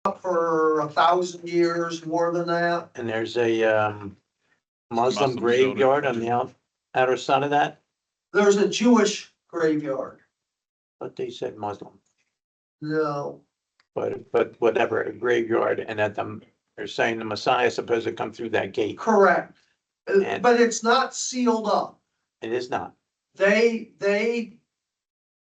for 1,000 years, more than that. And there's a Muslim Muslim graveyard on the outer side of that, There's a Jewish graveyard. but they said Muslim, No, but whatever, a graveyard, and they're saying the Messiah is supposed to come through that gate. correct. And- But it's not sealed up. It is not. They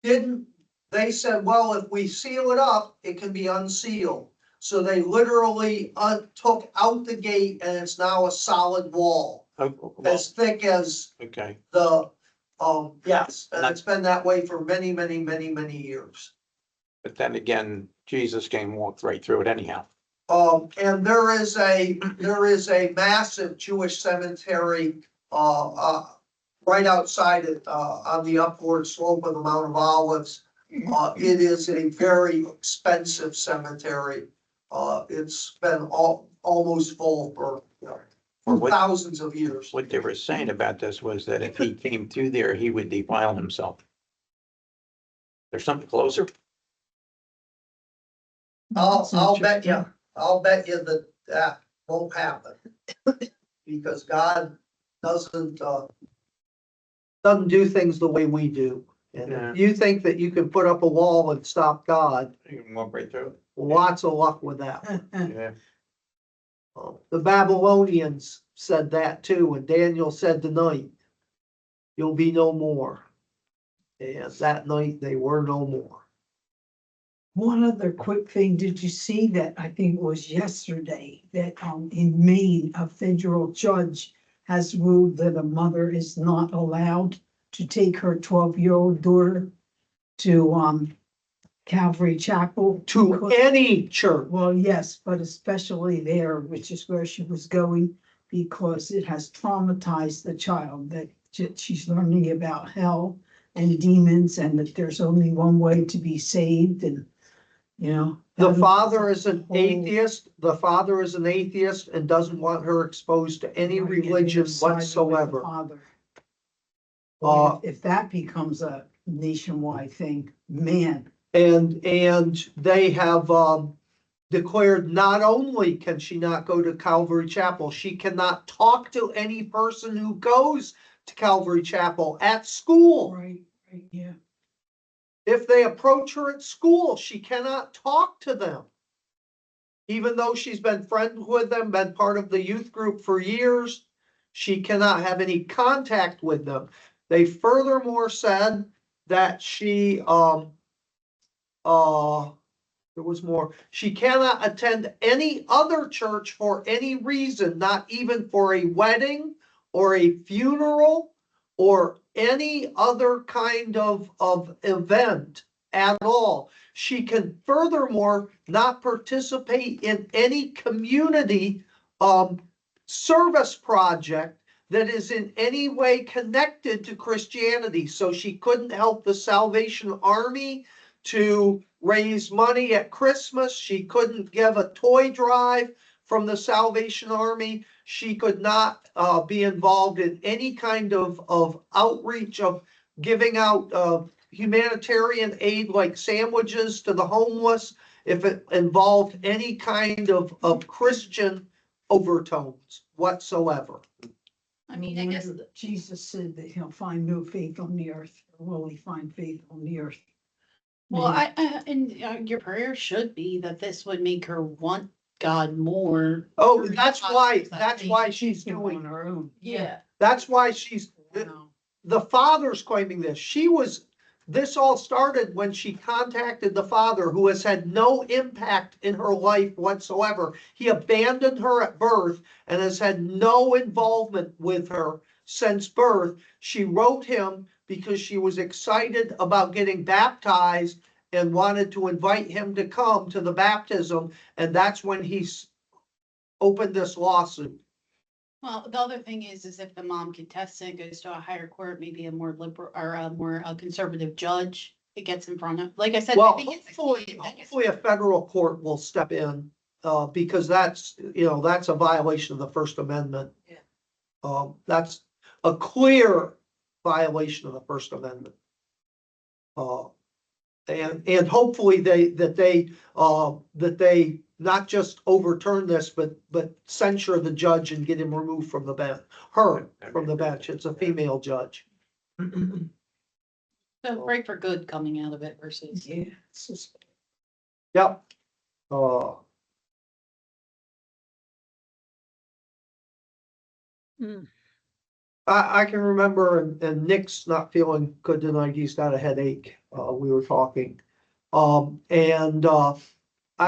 didn't, they said, well, if we seal it up, it can be unsealed. So they literally took out the gate and it's now a solid wall, Oh, well, as thick as okay, the, yes, and it's been that way for many, many, many, many years. but then again, Jesus came and walked right through it anyhow. And there is a massive Jewish cemetery, right outside it, on the upward slope of the Mount of Olives. It is a very expensive cemetery. It's been almost full for what- thousands of years. What they were saying about this was that if he came through there, he would defile himself. There's something closer? I'll bet you that won't happen. Because God doesn't do things the way we do. And Yeah. if you think that you can put up a wall and stop God, You can walk right through lots of luck with that. it. Yeah. The Babylonians said that too, and Daniel said tonight, you'll be no more. And that night they were no more. One other quick thing, did you see that, I think it was yesterday, that in Maine, a federal judge has ruled that a mother is not allowed to take her 12-year-old daughter to Calvary Chapel? To because- any church. Well, yes, but especially there, which is where she was going, because it has traumatized the child, that she's learning about hell and demons, and that there's only one way to be saved, and, you know. The that- father is an whole- atheist. The father is an atheist and doesn't want her exposed to any Right, and religion they're siding with the whatsoever. father. Uh, Well, if that becomes a nationwide thing, man, And they have declared not only can she not go to Calvary Chapel, she cannot talk to any person who goes to Calvary Chapel at school. right, yeah. If they approach her at school, she cannot talk to them. Even though she's been friends with them, been part of the youth group for years, she cannot have any contact with them. They furthermore said that there was more. She cannot attend any other church for any reason, not even for a wedding or a funeral or any other kind of event at all. She can furthermore not participate in any community service project that is in any way connected to Christianity. So she couldn't help the Salvation Army to raise money at Christmas. She couldn't give a toy drive from the Salvation Army. She could not be involved in any kind of outreach of giving out humanitarian aid like sandwiches to the homeless if it involved any kind of Christian overtones whatsoever. I mean, I guess, Wonder if Jesus said that he'll find no faith on the earth, or will he find faith on the earth? well, Maybe. your prayer should be that this would make her want God more. Oh, through the that's process why, that that's they- why she's on doing, her own. Yeah, that's why she's, Wow. the father's claiming this. This all started when she contacted the father, who has had no impact in her life whatsoever. He abandoned her at birth and has had no involvement with her since birth. She wrote him because she was excited about getting baptized and wanted to invite him to come to the baptism. And that's when he's opened this lawsuit. well, the other thing is if the mom contests it, goes to a higher court, maybe a more liberal or a more conservative judge, it gets in front of, like I said. Well, I think it's a hopefully, kid that gets- hopefully a federal court will step in, because that's a violation of the First Amendment. Yeah. That's a clear violation of the First Amendment. And hopefully that they not just overturn this, but censure the judge and get him removed from the bench, her from the bench. It's a female judge. So pray for good coming out of it versus. Yeah. it's just- Yep. I can remember, and Nick's not feeling good tonight. He's got a headache. We were talking. I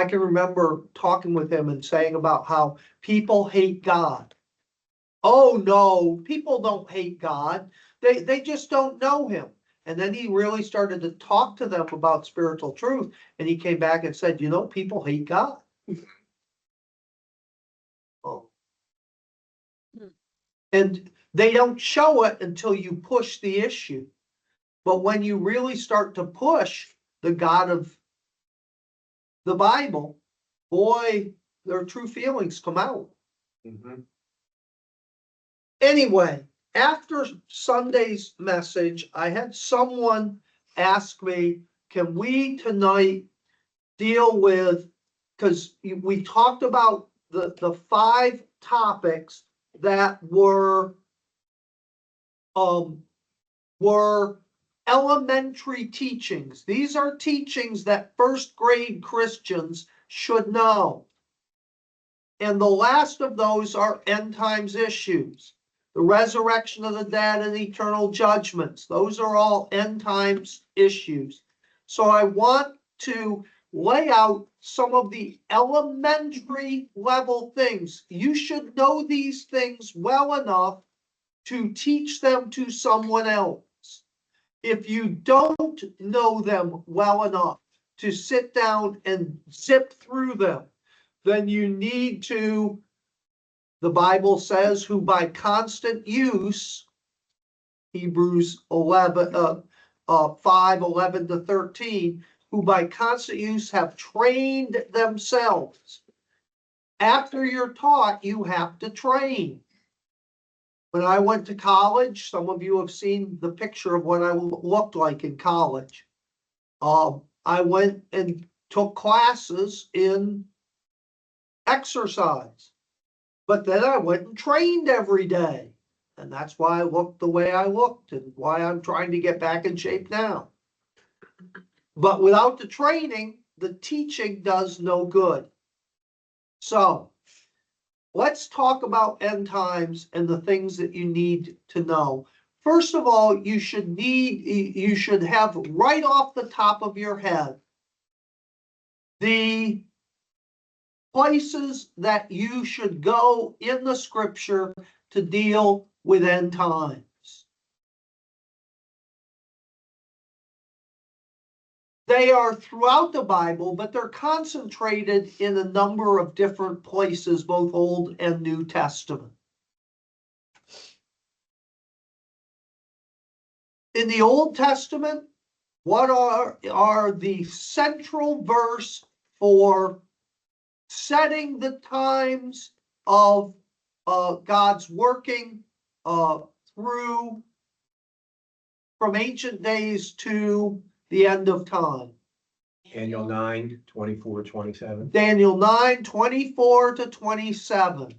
can remember talking with him and saying about how people hate God. Oh, no, people don't hate God. They just don't know him. And then he really started to talk to them about spiritual truth. And he came back and said, people hate God. Oh. And they don't show it until you push the issue. But when you really start to push the God of the Bible, boy, their true feelings come out. Mhm. Anyway, after Sunday's message, I had someone ask me, can we tonight deal with, because we talked about the 5 topics that were elementary teachings. These are teachings that first grade Christians should know. And the last of those are end times issues. The resurrection of the dead and eternal judgments. Those are all end times issues. So I want to lay out some of the elementary level things. You should know these things well enough to teach them to someone else. If you don't know them well enough to sit down and zip through them, then you need to, the Bible says, who by constant use, Hebrews 5:11-13, who by constant use have trained themselves. After you're taught, you have to train. When I went to college, some of you have seen the picture of what I looked like in college. I went and took classes in exercise, but then I went and trained every day. And that's why I looked the way I looked and why I'm trying to get back in shape now. But without the training, the teaching does no good. So let's talk about end times and the things that you need to know. First of all, you should have right off the top of your head the places that you should go in the scripture to deal with end times. They are throughout the Bible, but they're concentrated in a number of different places, both Old and New Testament. In the Old Testament, what are the central verse for setting the times of God's working through from ancient days to the end of time? Daniel 9:24-27. Daniel 9:24-27.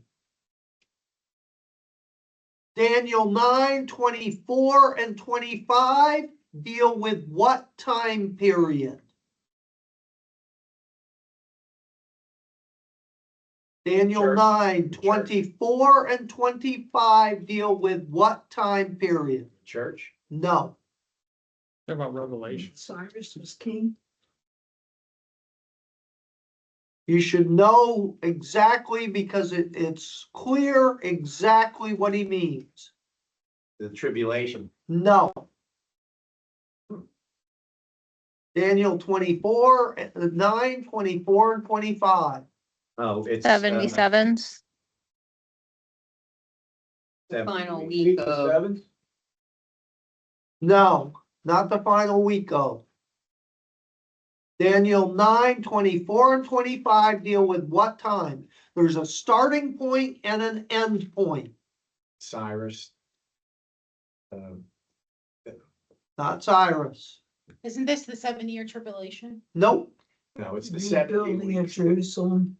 Daniel 9:24 and 25 deal with what time period? Daniel Church. 9:24 and 25 deal with what time period? Church. No. Talk about Revelation. Cyrus was king. You should know exactly because it's clear exactly what he means. The tribulation. No. Daniel 24, 9, 24, and 25. Oh, it's 77s. final week of. No, not the final week of. Daniel 9:24 and 25 deal with what time? There's a starting point and an end point. Cyrus. Not Cyrus. Isn't this the 7-year tribulation? Nope. No, it's the 70 Rebuilding of weeks. Jerusalem.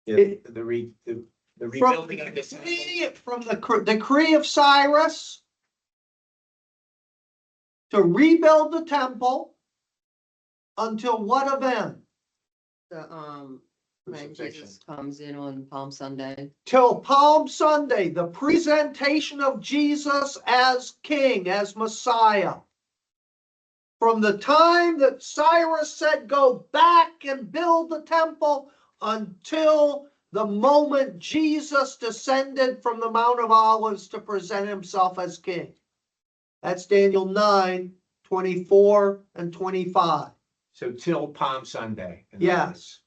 Yeah, the rebuilding of the From the decree of Cyrus to rebuild the temple until what event? When crucifixion. Jesus comes in on Palm Sunday. Till Palm Sunday, the presentation of Jesus as king, as Messiah. From the time that Cyrus said, go back and build the temple until the moment Jesus descended from the Mount of Olives to present himself as king. That's Daniel 9, 24 and 25. So till Palm Sunday. Yes.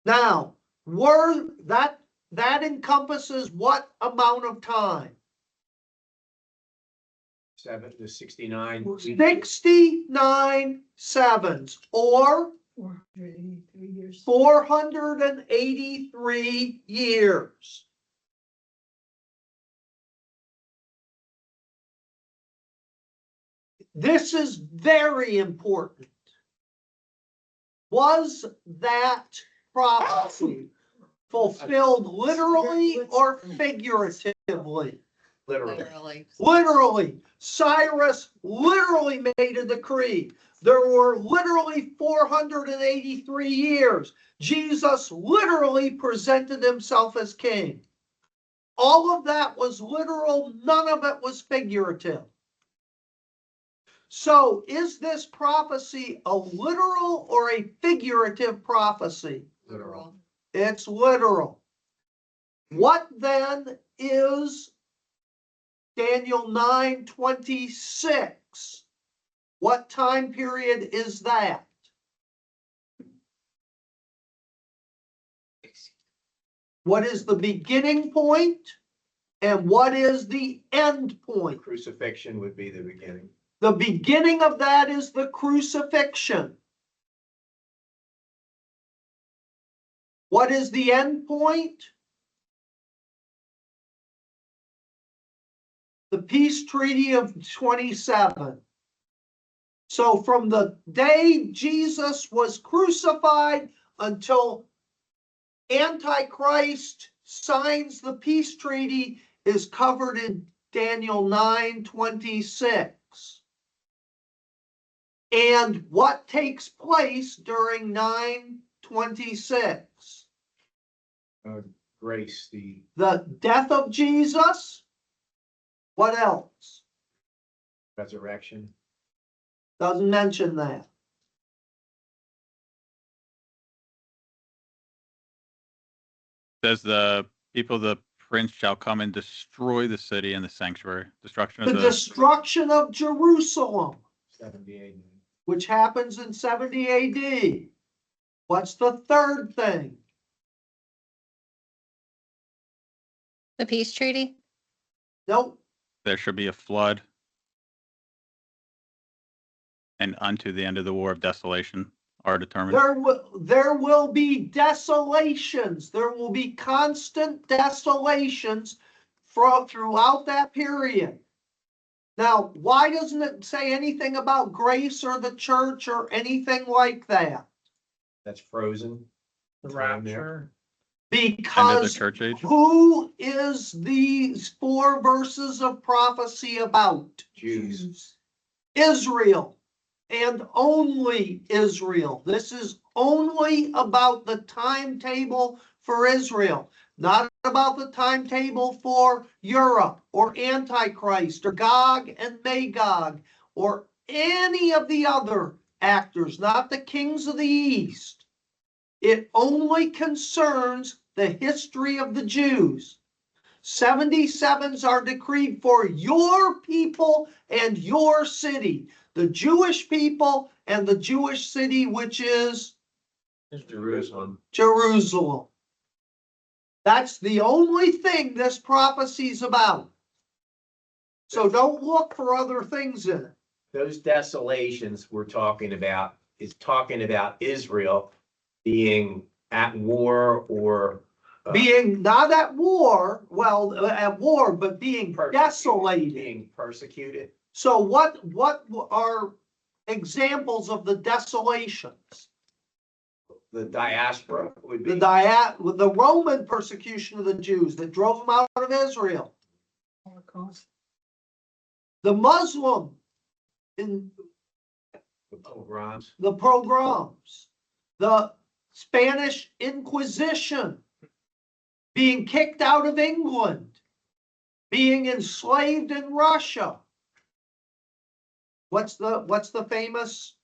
Now, that encompasses what amount of time? 7 to 69. 69 sevens, or 483 years. 483 years. This is very important. Was that prophecy fulfilled literally or figuratively? Literally. Literally. Cyrus literally made a decree. There were literally 483 years. Jesus literally presented himself as king. All of that was literal. None of it was figurative. So is this prophecy a literal or a figurative prophecy? Literal. It's literal. What then is Daniel 9:26? What time period is that? What is the beginning point and what is the end point? Crucifixion would be the beginning. The beginning of that is the crucifixion. What is the end point? The peace treaty of 27. So from the day Jesus was crucified until Antichrist signs the peace treaty is covered in Daniel 9:26. And what takes place during 9:26? Grace, The death of Jesus. What else? resurrection. Doesn't mention that. Says the people of the prince shall come and destroy the city and the sanctuary. Destruction The of the destruction of Jerusalem, 78. which happens in 70 AD. What's the third thing? The peace treaty? Nope. there should be a flood, and unto the end of the war of desolation are determined. There will be desolations. There will be constant desolations throughout that period. Now, why doesn't it say anything about grace or the church or anything like that? That's frozen. The rapture. End of the Because church age. who is these 4 verses of prophecy about? Jews. Israel, and only Israel. This is only about the timetable for Israel, not about the timetable for Europe or Antichrist or Gog and Magog or any of the other actors, not the kings of the East. It only concerns the history of the Jews. 77s are decreed for your people and your city, the Jewish people and the Jewish city, which is Jerusalem. Jerusalem. That's the only thing this prophecy is about. So don't look for other things in it. Those desolations we're talking about is talking about Israel being at war or Being not at war, but being persecuted. desolated. Being persecuted. So what are examples of the desolations? The diaspora would be. The Roman persecution of the Jews that drove them out of Israel. Holocaust. The Muslim in The pogroms. the pogroms, the Spanish Inquisition, being kicked out of England, being enslaved in Russia. What's the famous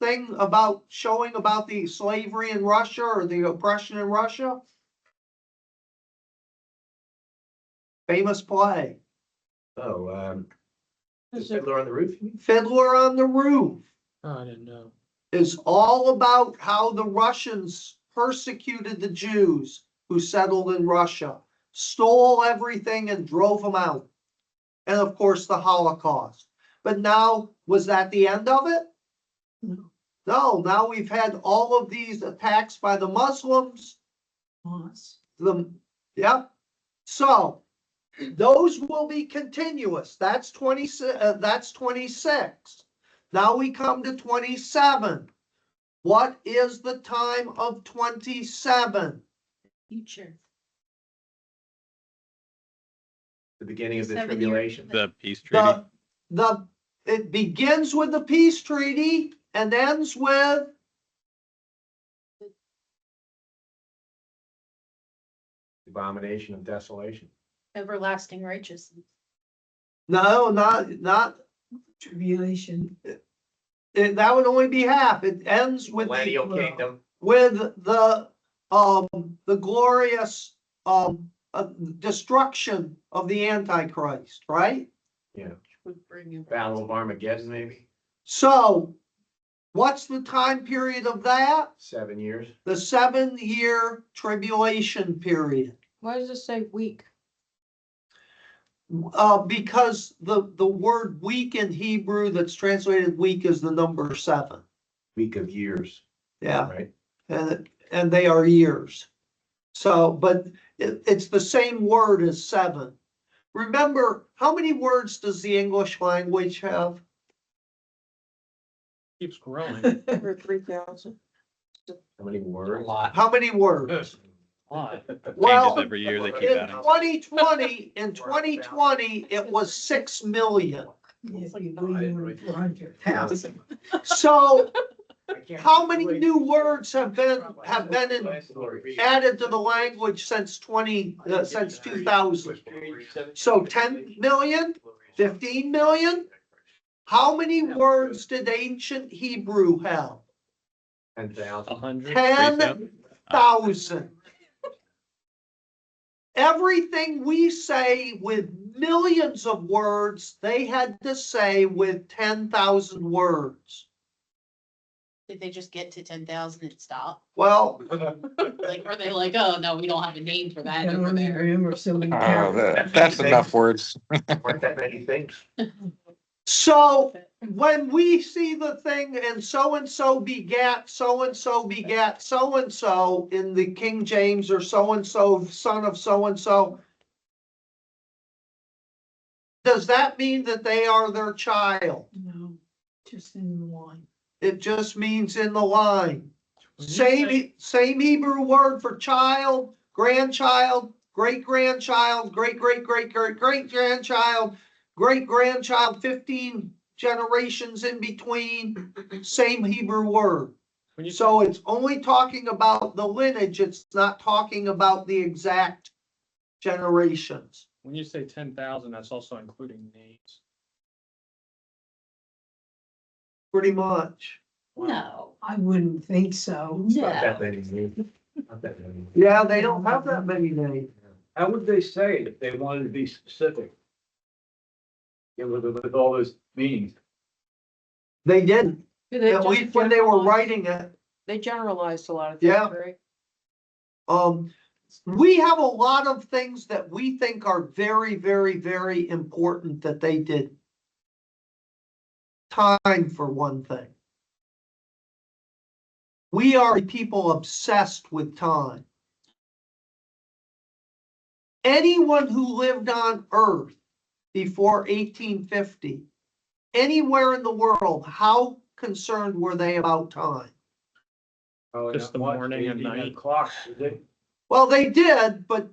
thing about showing about the slavery in Russia or the oppression in Russia? Famous play. Oh, Fiddler on the Roof? you mean? Fiddler on the Roof Oh, I didn't know. is all about how the Russians persecuted the Jews who settled in Russia, stole everything and drove them out. And of course, the Holocaust. But now, was that the end of it? No. No, now we've had all of these attacks by the Muslims. Us. Yeah. So those will be continuous. That's 26. Now we come to 27. What is the time of 27? Future. The beginning of the 7 years. tribulation. The peace treaty. It begins with the peace treaty and ends with Abomination of desolation. Everlasting righteousness. no, not Tribulation. that would only be half. It ends with Millennial the kingdom. glorious destruction of the Antichrist, right? Yeah. Would bring you. Battle of Armageddon, maybe. So what's the time period of that? 7 years. The 7-year tribulation period. Why does it say week? Because the word week in Hebrew that's translated week is the number 7. Week of years. Yeah, Right. and they are years. So, but it's the same word as 7. Remember, how many words does the English language have? Keeps growing. Over 3,000. How many words? How many words? Lot. Well, Changes every year. They keep in adding. 2020, it was 6 million. Yes, you believe in 400,000. So how many new words have been added to the language since 2000? So 10 million, 15 million? How many words did ancient Hebrew have? 10,000. 100. 10,000. Everything we say with millions of words, they had to say with 10,000 words. Did they just get to 10,000 and stop? Well, Like, are they like, oh, no, we don't have a name for I that don't over there? remember so many Oh, characters. that's enough words. Weren't that many things? so when we see the thing and so begat so begat so in the King James or so son of so, does that mean that they are their child? No, just in one. It just means in the line. When you say- Same Hebrew word for child, grandchild, great-grandchild, great-great-great-great-great-grandchild, great-grandchild, 15 generations in between, same Hebrew word. When you So it's only talking about the lineage, it's not talking about the exact generations. when you say 10,000, that's also including names. Pretty much. No, I wouldn't think so. Not that no. many names. Not that many. Yeah, they don't have that many names. How would they say it if they wanted to be specific? Yeah, with all those meanings. They didn't, They at just least when they were generalized- writing it. They generalized a lot of Yeah. things, right? We have a lot of things that we think are very, very, very important that they did. Time, for one thing. We are people obsessed with time. Anyone who lived on Earth before 1850, anywhere in the world, how concerned were they about time? Probably Just not the much. morning They and didn't have night. Clocks, did they? Well, they did, but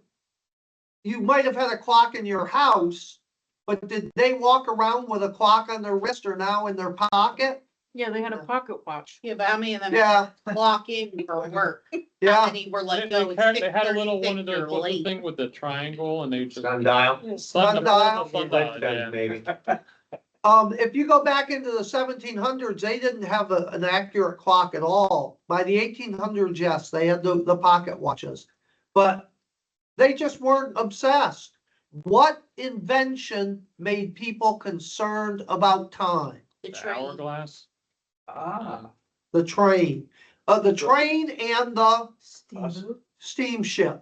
you might have had a clock in your house, but did they walk around with a clock on their wrist or now in their pocket? Yeah, they had a pocket watch. Yeah, but how many of them Yeah, clock in for work? How yeah. many were like, They oh, it's had, they had a little 6:36, one of those, you're what's the late. thing with the triangle and they just. Sundial. Sundial. Sundial, yeah. Maybe. If you go back into the 1700s, they didn't have an accurate clock at all. By the 1800s, yes, they had the pocket watches, but they just weren't obsessed. What invention made people concerned about time? The The train. hourglass. Ah. The train, and the Steamboat. steamship.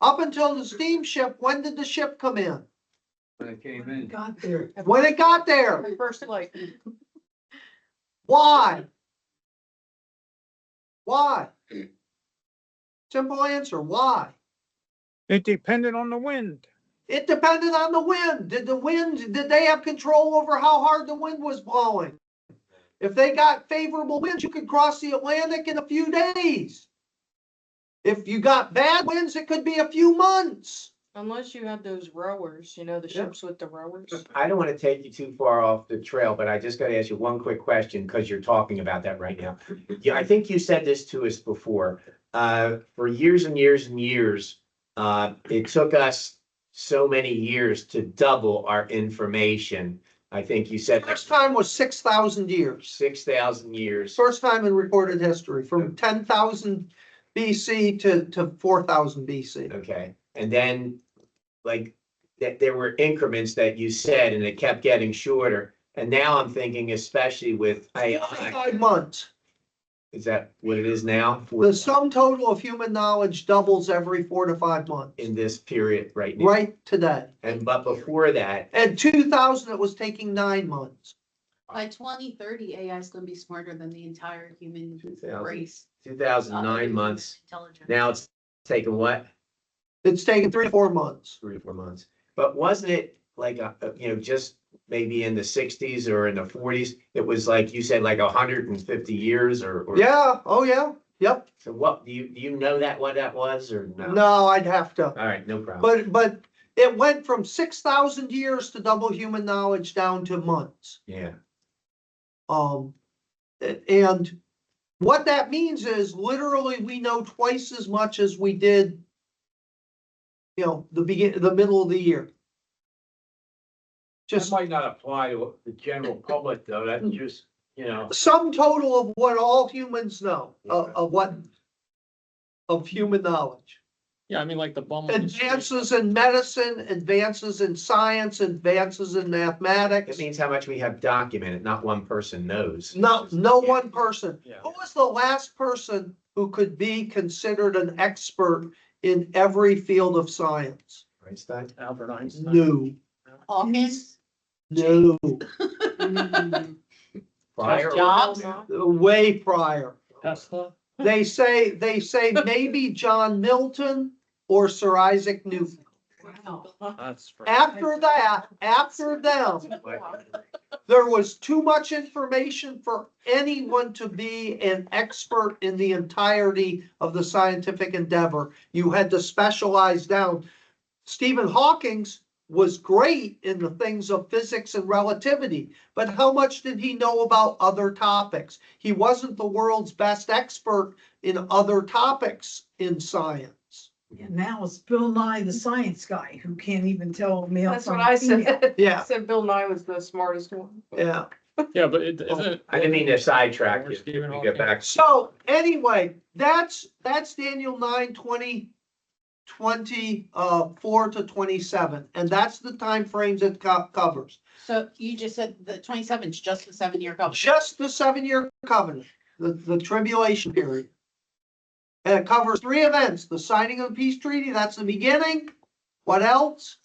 Up until the steamship, when did the ship come in? When it came in. Got there. When it got there. The first light. Why? Why? Simple answer, why? It depended on the wind. It depended on the wind. Did they have control over how hard the wind was blowing? If they got favorable winds, you could cross the Atlantic in a few days. If you got bad winds, it could be a few months. Unless you had those rowers, you know, the Yeah. ships with the rowers. I don't want to take you too far off the trail, but I just got to ask you one quick question because you're talking about that right now. Yeah, I think you said this to us before. For years and years and years, it took us so many years to double our information. I think you said First time was 6,000 years. 6,000 years. First time in recorded history, from 10,000 BC to 4,000 BC. Okay, and then like that there were increments that you said and it kept getting shorter. And now I'm thinking, especially with AI, 5 months. is that what it is now? The sum total of human knowledge doubles every 4 to 5 months, In this period right now. right today. And but before that, And 2000, it was taking 9 months. By 2030, AI is gonna be smarter than the entire human 2000. race. 2009 months, Intelligent. now it's taken what? It's taken 3 to 4 months. 3 or 4 months. But wasn't it like, just maybe in the 60s or in the 40s, it was like, you said like 150 years or? Yeah, oh yeah, yep. So what, do you know that what that was or no? No, I'd have to. All right, no problem. But it went from 6,000 years to double human knowledge down to months. Yeah, And what that means is literally we know twice as much as we did, the middle of the year. That Just might not apply to the general public, though. That's just, sum total of what all humans know, of human knowledge. Yeah, I mean, like the bum. on the street. Advances in medicine, advances in science, advances in it mathematics. means how much we have documented, not one person knows. No one person. Yeah. Who was the last person who could be considered an expert in every field of science? Einstein? Albert Einstein. No, Hawkins. no, Prior? Jobs. way prior. Tesla. They say maybe John Milton or Sir Isaac Newton. Wow. That's. right. After them, there was too much information for anyone to be an expert in the entirety of the scientific endeavor. You had to specialize down. Stephen Hawking's was great in the things of physics and relativity, but how much did he know about other topics? He wasn't the world's best expert in other topics in science. And now it's Bill Nye, the science guy, who can't even tell a male That's from what I a female. said. Yeah. I said Bill Nye was the smartest one. Yeah. Yeah, but it isn't. I didn't mean to sidetrack you. Stephen We get back. So anyway, that's Daniel 9:24 to 27, and that's the time frames it covers. So you just said the 27 is just the 7-year covenant. Just the 7-year covenant, the tribulation period. And it covers 3 events: the signing of the peace treaty, that's the beginning. What else?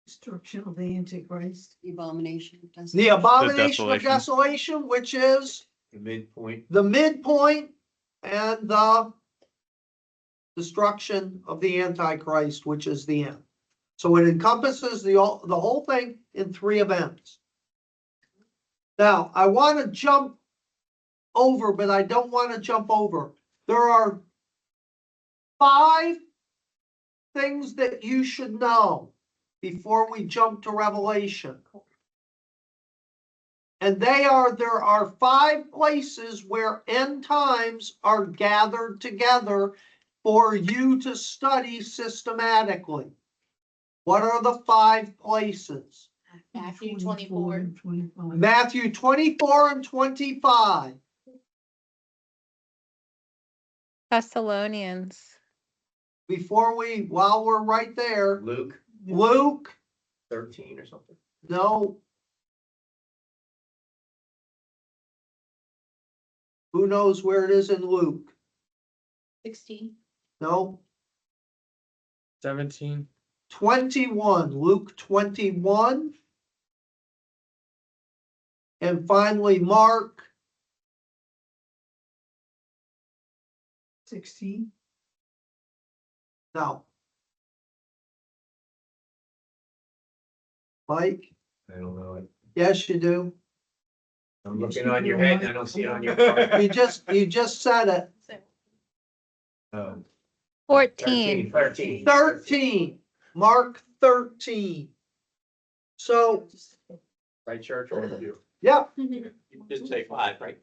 Destruction of the Antichrist. Abomination. The abomination of desolation. desolation, which is The midpoint. the midpoint, and the destruction of the Antichrist, which is the end. So it encompasses the whole thing in 3 events. Now, I want to jump over, but I don't want to jump over. There are 5 things that you should know before we jump to Revelation. And there are 5 places where end times are gathered together for you to study systematically. What are the 5 places? Matthew 24. and 25. Matthew 24 and 25. Thessalonians. While we're right there, Luke Luke, 13 or something. no. Who knows where it is in Luke? 16. No. 17. 21, Luke 21. And finally, Mark 16. no. Mike, I don't know it. yes, you do. I'm looking on your head and I don't see it on your. card. You just said it. Oh, 14. 13. 13, Mark 13. So, Right, church or you? yeah, You did say 5, right?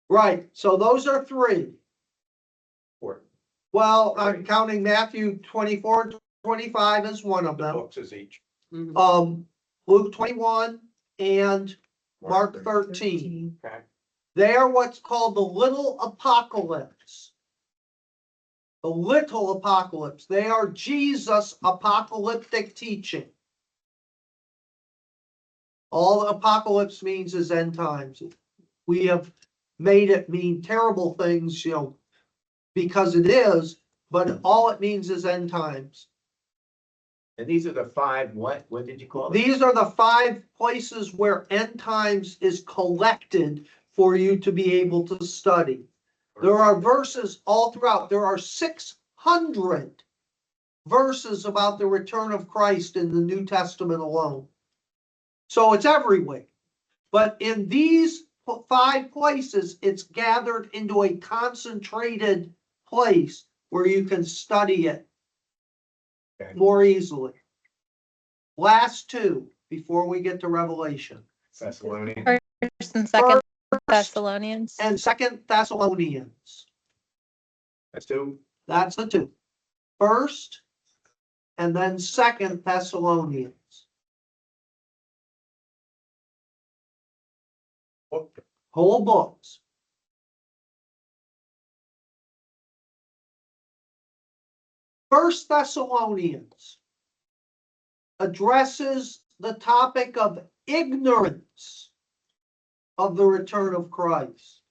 right. So those are 3. 4. Well, I'm counting Matthew 24 and 25 as one of The them. books is each. Luke 21 and Mark 13. Okay. They are what's called the little apocalypse. The little apocalypse. They are Jesus' apocalyptic teaching. All apocalypse means is end times. We have made it mean terrible things, because it is, but all it means is end times. And these are the 5, what did you call them? These are the 5 places where end times is collected for you to be able to study. There are verses all throughout. There are 600 verses about the return of Christ in the New Testament alone. So it's everywhere. But in these 5 places, it's gathered into a concentrated place where you can study it more easily. Last 2 before we get to Revelation. Thessalonians. First and Second First Thessalonians. and 2 Thessalonians. That's 2. That's the 2. First and then 2 Thessalonians. Whole books. First Thessalonians addresses the topic of ignorance of the return of Christ.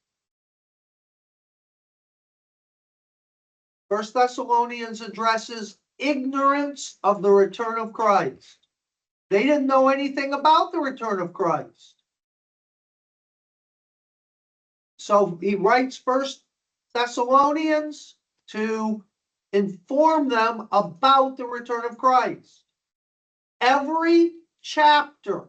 First Thessalonians addresses ignorance of the return of Christ. They didn't know anything about the return of Christ. So he writes First Thessalonians to inform them about the return of Christ. Every chapter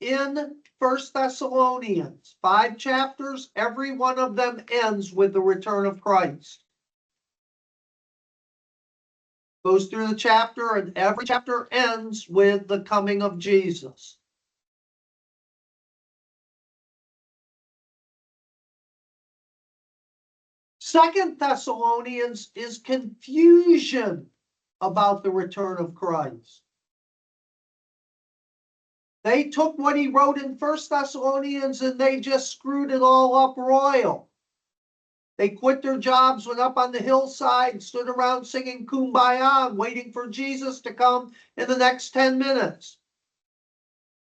in First Thessalonians, 5 chapters, every one of them ends with the return of Christ. Goes through the chapter, and every chapter ends with the coming of Jesus. Second Thessalonians is confusion about the return of Christ. They took what he wrote in First Thessalonians and they just screwed it all up royal. They quit their jobs, went up on the hillside, stood around singing Kumbaya and waiting for Jesus to come in the next 10 minutes.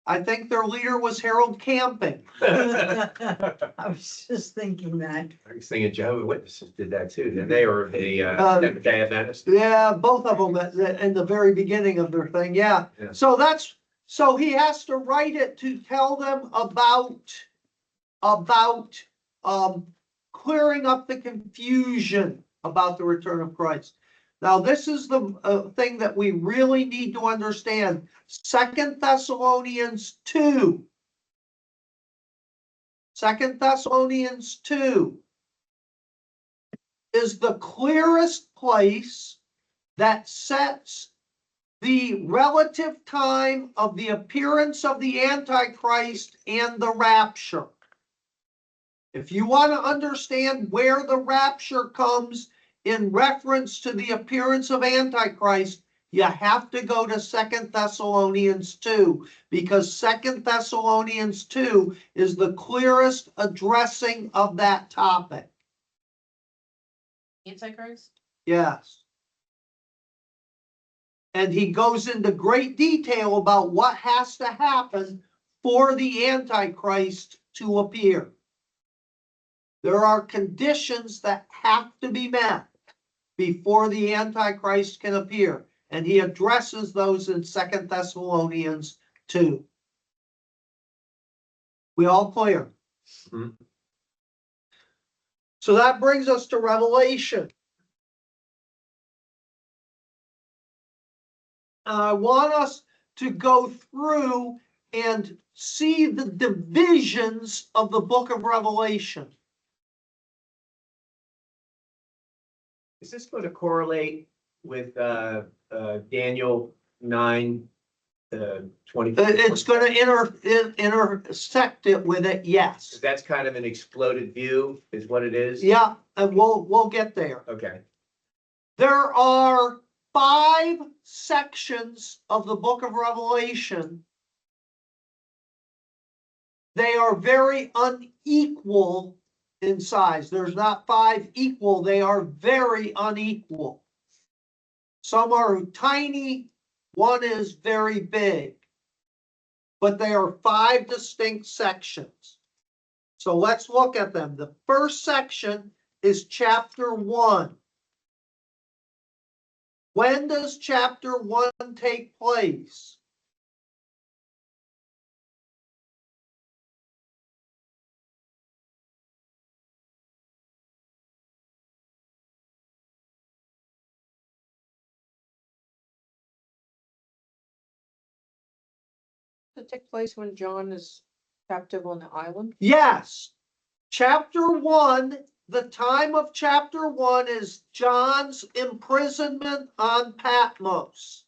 I think their leader was Harold Camping. I was just thinking that. I was thinking Jehovah's Witnesses did that too. Did they, or the Seventh-day Adventist? Yeah, both of them in the very beginning of their thing. Yeah. Yeah. So he has to write it to tell them about clearing up the confusion about the return of Christ. Now, this is the thing that we really need to understand. 2 Thessalonians 2. 2 Thessalonians 2 is the clearest place that sets the relative time of the appearance of the Antichrist and the rapture. If you want to understand where the rapture comes in reference to the appearance of Antichrist, you have to go to 2 Thessalonians 2, because 2 Thessalonians 2 is the clearest addressing of that topic. Antichrist? Yes. And he goes into great detail about what has to happen for the Antichrist to appear. There are conditions that have to be met before the Antichrist can appear. And he addresses those in 2 Thessalonians 2. We all clear? Mhm. So that brings us to Revelation. I want us to go through and see the divisions of the book of Revelation. Is this going to correlate with Daniel 9, 20? It's going to intersect it with it, yes. That's kind of an exploded view, is what it is? Yeah, and we'll get there. Okay. There are 5 sections of the book of Revelation. They are very unequal in size. There's not 5 equal, they are very unequal. Some are tiny, one is very big. But they are 5 distinct sections. So let's look at them. The first section is chapter 1. When does chapter 1 take place? Does it take place when John is captive on the island? Yes. Chapter 1, the time of chapter 1 is John's imprisonment on Patmos.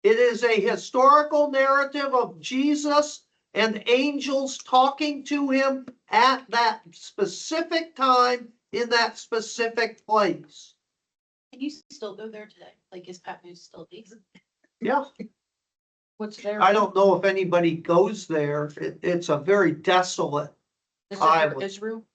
It is a historical narrative of Jesus and angels talking to him at that specific time in that specific place. Can you still go there today? Like, is Patmos still decent? Yeah. What's there? I don't know if anybody goes there. It's a very desolate. Is it near island. Israel?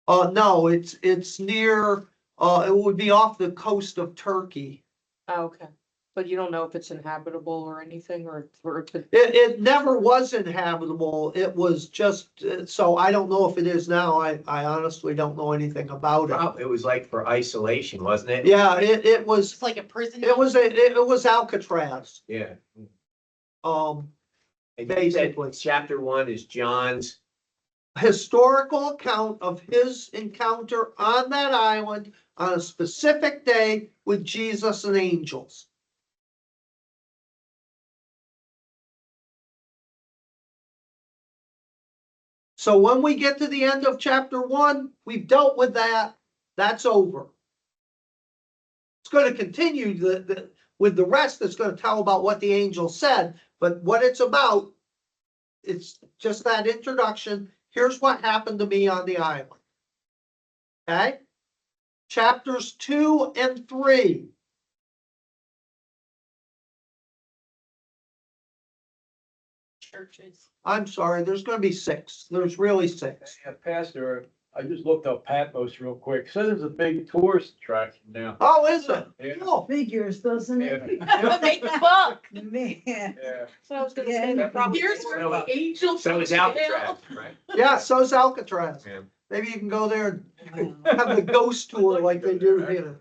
No, it's near, it would be off the coast of Turkey. Oh, okay. But you don't know if it's inhabitable or anything, or if it, It never was inhabitable. It was just, so I don't know if it is now. I honestly don't know anything about it. It was like for isolation, wasn't it? Yeah, it was, It's like a prison. it was Alcatraz. Yeah. And you said basically. chapter 1 is John's. Historical account of his encounter on that island on a specific day with Jesus and angels. So when we get to the end of chapter 1, we've dealt with that. That's over. It's going to continue with the rest. It's going to tell about what the angel said, but what it's about, it's just that introduction. Here's what happened to me on the island. Okay? Chapters 2 and 3. Churches. I'm sorry, there's going to be 6. There's really 6. Yeah, Pastor, I just looked up Patmos real quick. Says there's a big tourist attraction now. Oh, is it? Yeah. Oh, Figures, doesn't it? Make the buck. Man. Yeah. so I was gonna Yeah. say that probably. Here's where the angels. So it's Alcatraz, right? yeah, so's Alcatraz. Yeah. Maybe you can go there and have the ghost tour like they do here.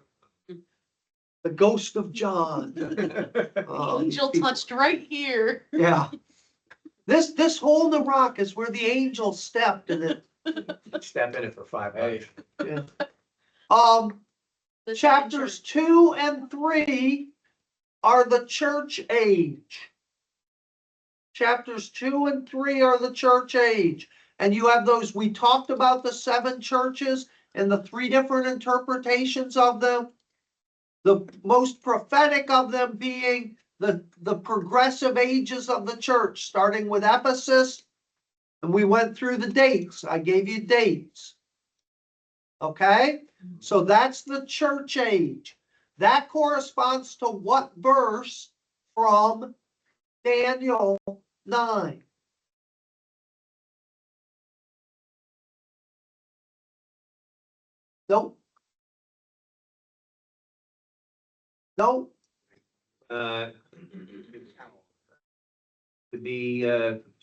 The Ghost of John. The angel touched right here. Yeah. This hole in the rock is where the angel stepped in it. Step in it for $5. Yeah. The seven Chapters church- 2 and 3 are the church age. Chapters 2 and 3 are the church age. And you have those, we talked about the 7 churches and the 3 different interpretations of them. The most prophetic of them being the progressive ages of the church, starting with Ephesus. And we went through the dates. I gave you dates. Okay? So that's the church age. That corresponds to what verse from Daniel 9? Nope. Nope. Would be,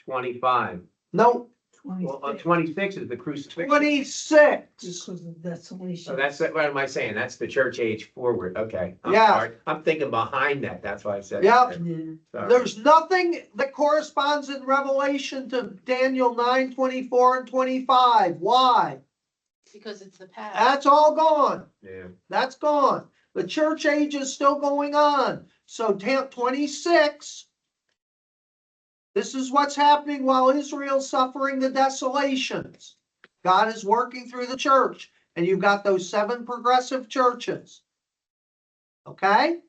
25. Nope. Well, 26, 26 is the crucifixion. 26. because of desolation. So that's, what am I saying? That's the church age forward. Okay. I'm Yeah. sorry. I'm thinking behind that. That's why I said. Yep. Yeah. Sorry. There's nothing that corresponds in Revelation to Daniel 9, 24 and 25. Why? Because it's the past. That's all gone. Yeah. That's gone. The church age is still going on. So 26, this is what's happening while Israel's suffering the desolations. God is working through the church, and you've got those 7 progressive churches. Okay?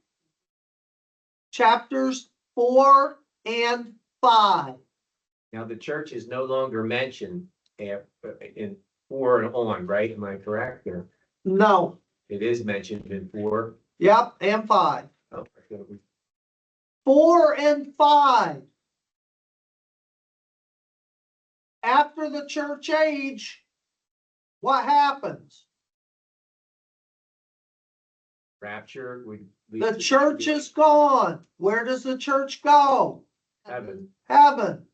Chapters 4 and 5. Now, the church is no longer mentioned in 4 and on, right? Am I correct? Or No. it is mentioned in 4? Yep, and 5. Oh, 4 and 5. After the church age, what happens? rapture would. The church is gone. Where does the church go? Heaven. Heaven.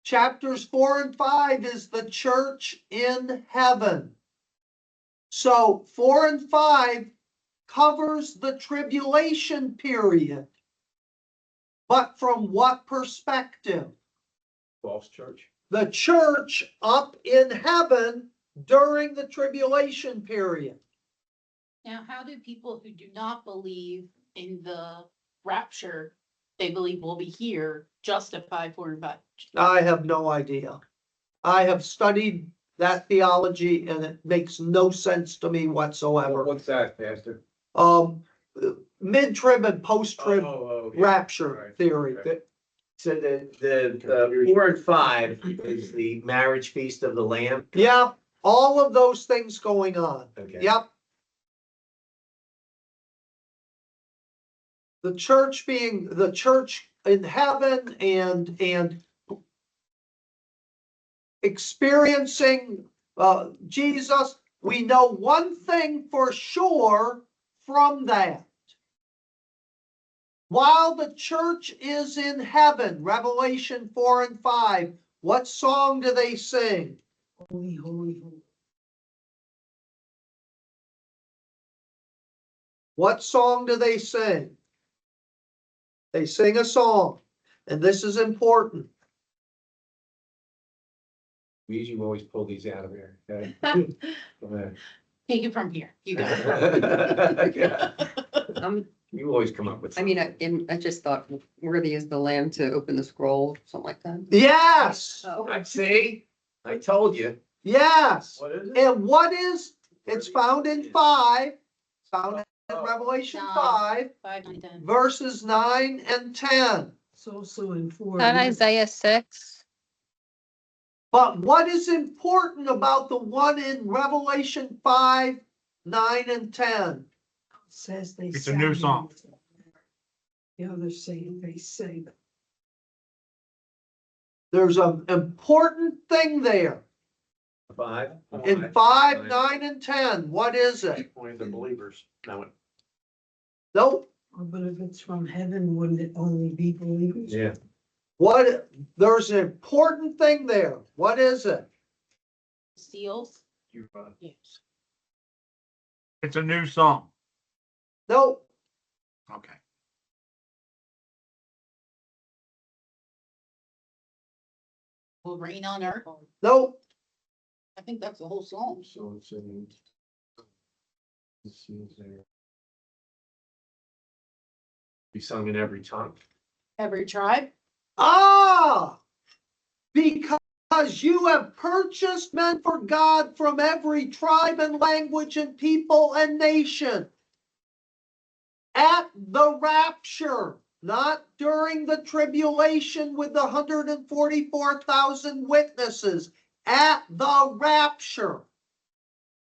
Chapters 4 and 5 is the church in heaven. So 4 and 5 covers the tribulation period. But from what perspective? False church. The church up in heaven during the tribulation period. Now, how do people who do not believe in the rapture, they believe we'll be here, justify 4 and 5? I have no idea. I have studied that theology and it makes no sense to me whatsoever. What's that, Pastor? Mid-trib and post-trib yeah. rapture Right. theory. Okay. So the 4 and 5 is the marriage feast of the Lamb. Yeah, all of those things going on. Okay. Yep. The church being the church in heaven and experiencing Jesus. We know one thing for sure from that. While the church is in heaven, Revelation 4 and 5, what song do they sing? Holy, holy, holy. What song do they sing? They sing a song, and this is important. We usually always pull these out of here. Okay. Go ahead. Take it from here. You got it. Yeah. Um, You always come up with. I mean, I just thought worthy is the lamb to open the scroll, something like that. Yes, Oh, I see. I told you. yes. What is it? And what is, it's found in 5, found in Revelation 5, 5, 9, 10. verses 9 and 10. It's also in 4. Not Isaiah 6. But what is important about the one in Revelation 5, 9 and 10? Says they. It's a new song. The others say they say. There's an important thing there. 5. In 5, 9 and 10, what is it? Only the believers know it. Nope. But if it's from heaven, wouldn't it only be believers? Yeah. What, there's an important thing there. What is it? Seals? Yes. It's a new song. Nope. Okay. Will rain on earth? Nope. I think that's the whole song. So it's in. This is there. Be sung in every tongue. Every tribe? Ah, because you have purchased men for God from every tribe and language and people and nation. At the rapture, not during the tribulation with the 144,000 witnesses, at the rapture.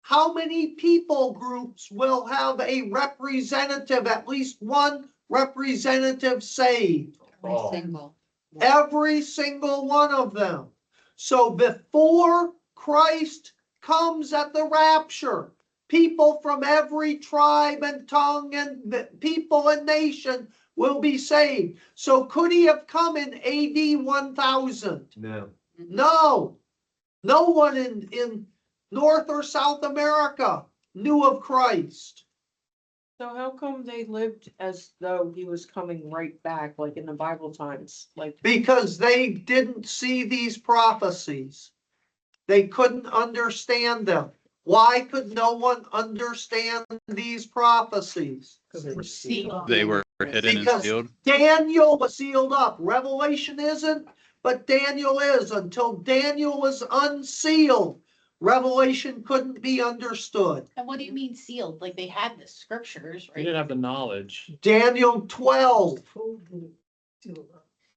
How many people groups will have a representative, at least one representative saved? Every Oh. single. Every single one of them. So before Christ comes at the rapture, people from every tribe and tongue and people and nation will be saved. So could he have come in AD 1000? No. No. No one in North or South America knew of Christ. So how come they lived as though he was coming right back, like in the Bible times? Like, Because they didn't see these prophecies. They couldn't understand them. Why could no one understand these prophecies? because they were Sealed. They were hidden and Because sealed. Daniel was sealed up. Revelation isn't, but Daniel is. Until Daniel was unsealed, Revelation couldn't be understood. And what do you mean sealed? Like they had the scriptures, He right? didn't have the knowledge. Daniel 12.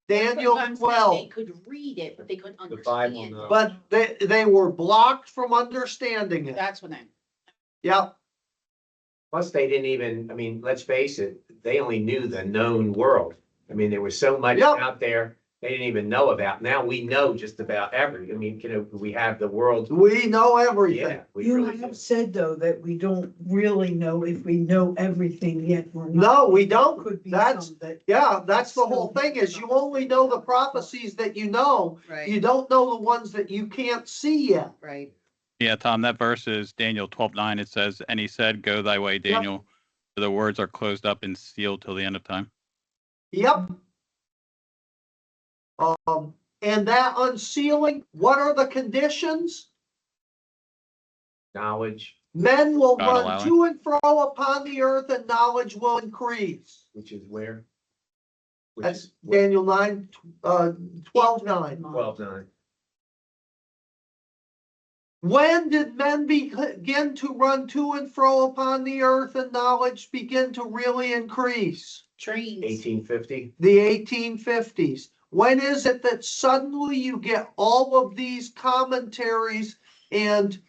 Daniel But I'm saying 12. they could read it, but they couldn't The Bible, understand. no. But they were blocked from understanding it. That's what I. Yep. Plus, they didn't even, I mean, let's face it, they only knew the known world. I mean, there was so much Yep. out there they didn't even know about. Now we know just about every, I mean, we have the world. We know everything. Yeah. we You really do. have said, though, that we don't really know if we know everything yet or not. No, we don't. Could be That's, some that. yeah, that's the whole thing is you only know the prophecies that you know. You Right, don't know the ones that you can't see yet. right. Yeah, Tom, that verse is Daniel 12:9. It says, "And he said, Go thy way, Daniel, for the words are closed up and sealed till the end of time." Yep. And that unsealing, what are the conditions? Knowledge, Men will God run allowing. to and fro upon the earth and knowledge will increase. which is where? Which That's is what? Daniel 9, 12:9. 12:9. When did men begin to run to and fro upon the earth and knowledge begin to really increase? Trains. 1850. The 1850s. When is it that suddenly you get all of these commentaries and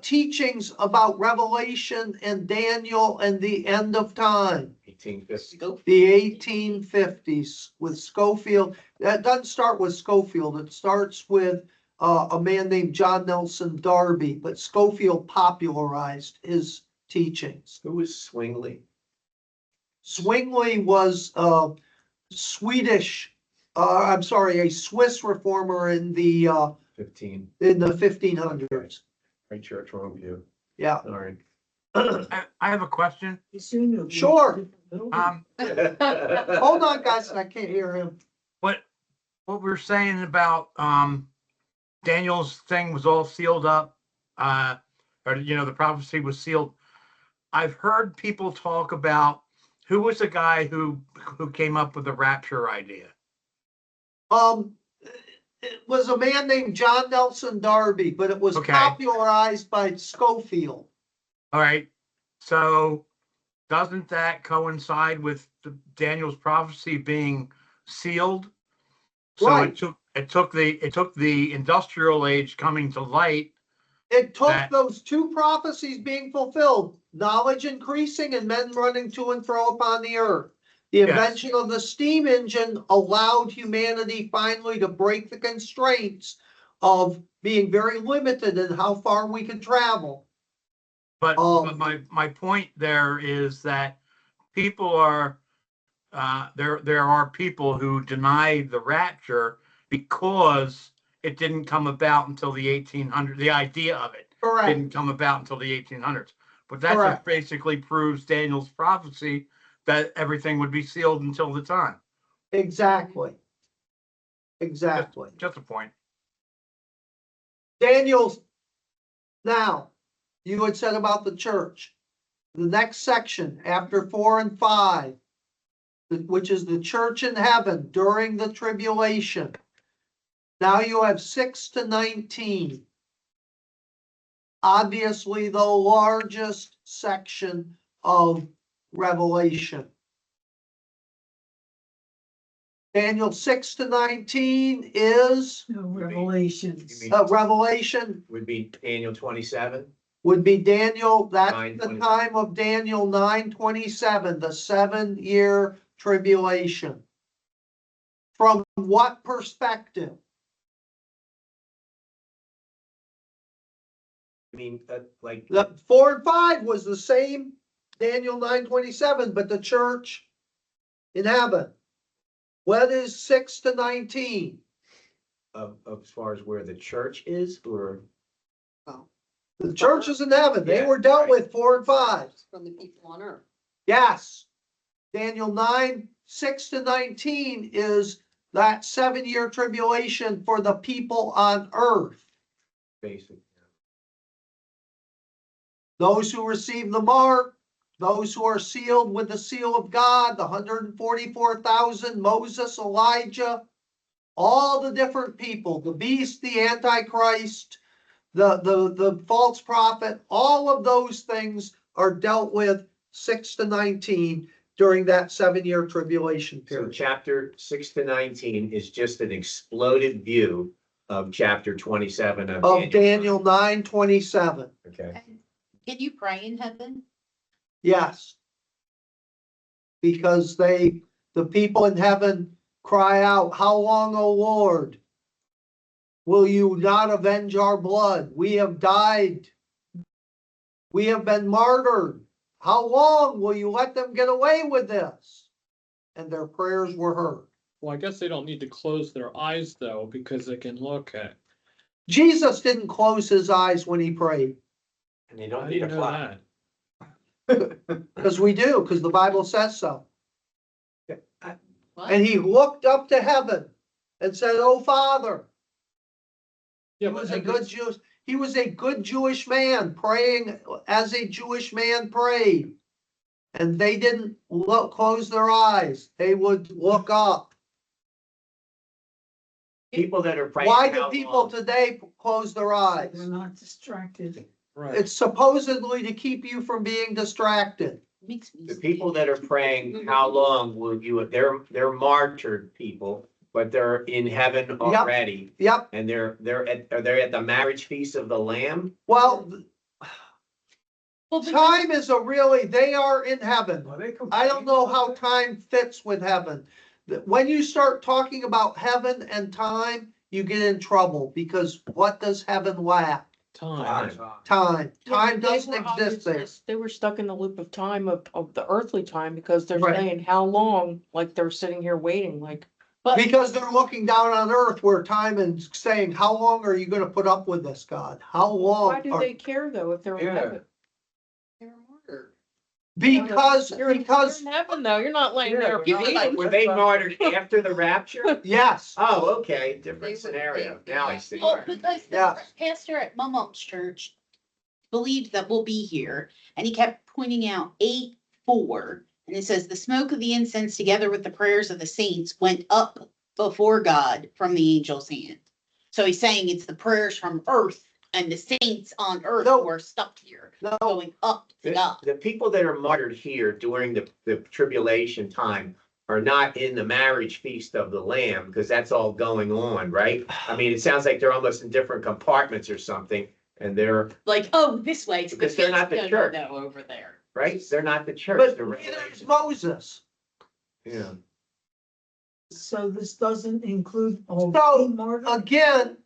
teachings about Revelation and Daniel and the end of time? 1850. The 1850s with Schofield. That doesn't start with Schofield. It starts with a man named John Nelson Darby, but Schofield popularized his teachings. Who was Swingley? Swingley was Swedish, I'm sorry, a Swiss reformer in the 15. 1500s. Right church, wrong view. Yeah. All right. I have a question. Sure. Um, Hold on, guys, I can't hear him. what we're saying about, Daniel's thing was all sealed up, or, the prophecy was sealed. I've heard people talk about who was the guy who came up with the rapture idea. It was a man named John Nelson Darby, but it was Okay. popularized by Schofield. All right. So doesn't that coincide with Daniel's prophecy being sealed? So Right. it took the industrial age coming to light. It took That- those two prophecies being fulfilled, knowledge increasing and men running to and fro upon the earth. The Yes. invention of the steam engine allowed humanity finally to break the constraints of being very limited in how far we could travel. But my point there is that people are there are people who deny the rapture because it didn't come about until the 1800s. The idea of it Correct. didn't come about until the 1800s. But that Correct. just basically proves Daniel's prophecy that everything would be sealed until the time. Exactly. Exactly. Just a point. Daniel's, now, you had said about the church. The next section, after 4 and 5, which is the church in heaven during the tribulation. Now you have 6 to 19. Obviously, the largest section of Revelation. Daniel 6 to 19 is No, Revelations. You mean- Revelation Would be Daniel 27. would be Daniel, that's the 9:27. time of Daniel 9:27, the 7-year tribulation. From what perspective? I mean, like, The 4 and 5 was the same Daniel 9:27, but the church in heaven. What is 6 to 19? of as far as where the church is, or The church is in heaven. They Yeah, were dealt right. with 4 and 5. From the people on earth. Yes. Daniel 9, 6 to 19 is that 7-year tribulation for the people on earth. basic? Those who receive the mark, those who are sealed with the seal of God, the 144,000, Moses, Elijah, all the different people, the beast, the antichrist, the false prophet, all of those things are dealt with 6 to 19 during that 7-year tribulation So period. chapter 6 to 19 is just an exploded view of chapter 27 Of Daniel 9:27. Okay. Can you pray in heaven? Yes. Because the people in heaven cry out, how long, O Lord, will you not avenge our blood? We have died. We have been martyred. How long will you let them get away with this? And their prayers were heard. Well, I guess they don't need to close their eyes though, because they can look at. Jesus didn't close his eyes when he prayed, And you I don't need a didn't know clock. that. because we do, because the Bible says so. What? And he looked up to heaven and said, "Oh, Father." Yeah, He but was a every- good Jewish, he was a good Jewish man praying as a Jewish man prayed. And they didn't close their eyes. They would look up. People that are praying. Why do how people long? today close their So eyes? they're not distracted. Right. It's supposedly to keep you from being distracted. Makes me. The people that are praying, how long will you, they're martyred people, but they're in heaven already. Yep. And are they at the marriage feast of the Lamb? Well, Well, because- time is they are in heaven. I don't know how time fits with heaven. When you start talking about heaven and time, you get in trouble, because what does heaven lack? Time. Time. Yeah, Time but they doesn't were exist there. obviously- They were stuck in the loop of time of the earthly time, because they're Right. saying how long, like they're sitting here waiting, like. But Because they're looking down on earth where time and saying, how long are you gonna put up with this, God? How long? Why do they care though if they're in Yeah. heaven? They're martyred. Because, You're in heaven though, you're not laying there. You mean, were they martyred after the rapture? yes, Oh, okay, different They would- scenario. they- Now I see. Well, because the Yeah. pastor at my mom's church believed that we'll be here, and he kept pointing out 8:4, and it says the smoke of the incense together with the prayers of the saints went up before God from the angel's hand. So he's saying it's the prayers from earth and the saints on earth No. who are stuck here, no, going up to God. The people that are martyred here during the tribulation time are not in the marriage feast of the Lamb, because that's all going on, right? I mean, it sounds like they're almost in different compartments or something, and they're, Like, oh, this way. it's Because they're not the no, church. No, over there. right? They're not the church. but they're neither is Revelation. Moses. Yeah. So this doesn't include all So, the martyrs? Again,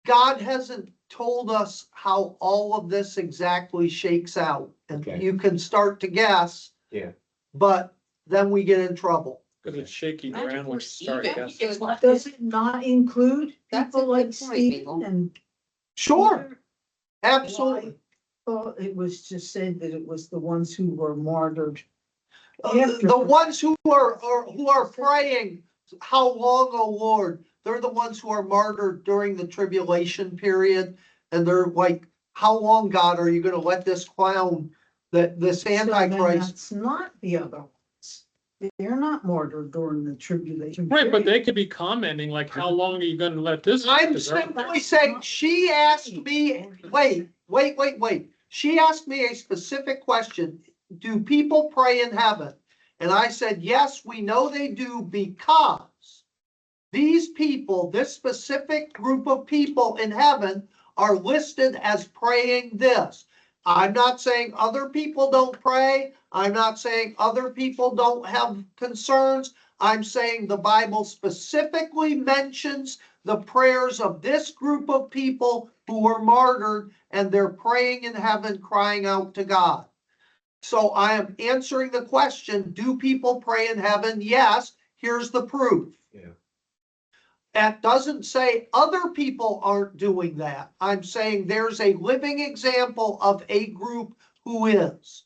God hasn't told us how all of this exactly shakes out. And Okay. you can start to guess. Yeah. But then we get in trouble. Cause it's shaky Imagine ground if when we're you start Stephen. guessing. It's like- Does it not include That's people a like good point, Stephen Mabel. and? Sure, Peter? absolutely. Thought it was just said that it was the ones who were martyred. The ones who are praying, how long, O Lord, they're the ones who are martyred during the tribulation period. And they're like, how long, God, are you gonna let this clown, this So then antichrist? that's not the other ones. They're not martyred during the tribulation. Right, but period. they could be commenting like, how long are you gonna let this? I'm because they're- simply saying, she asked me, wait. She asked me a specific question. Do people pray in heaven? And I said, yes, we know they do, because these people, this specific group of people in heaven are listed as praying this. I'm not saying other people don't pray. I'm not saying other people don't have concerns. I'm saying the Bible specifically mentions the prayers of this group of people who were martyred, and they're praying in heaven, crying out to God. So I am answering the question, do people pray in heaven? Yes. Here's the proof. Yeah. That doesn't say other people aren't doing that. I'm saying there's a living example of a group who is.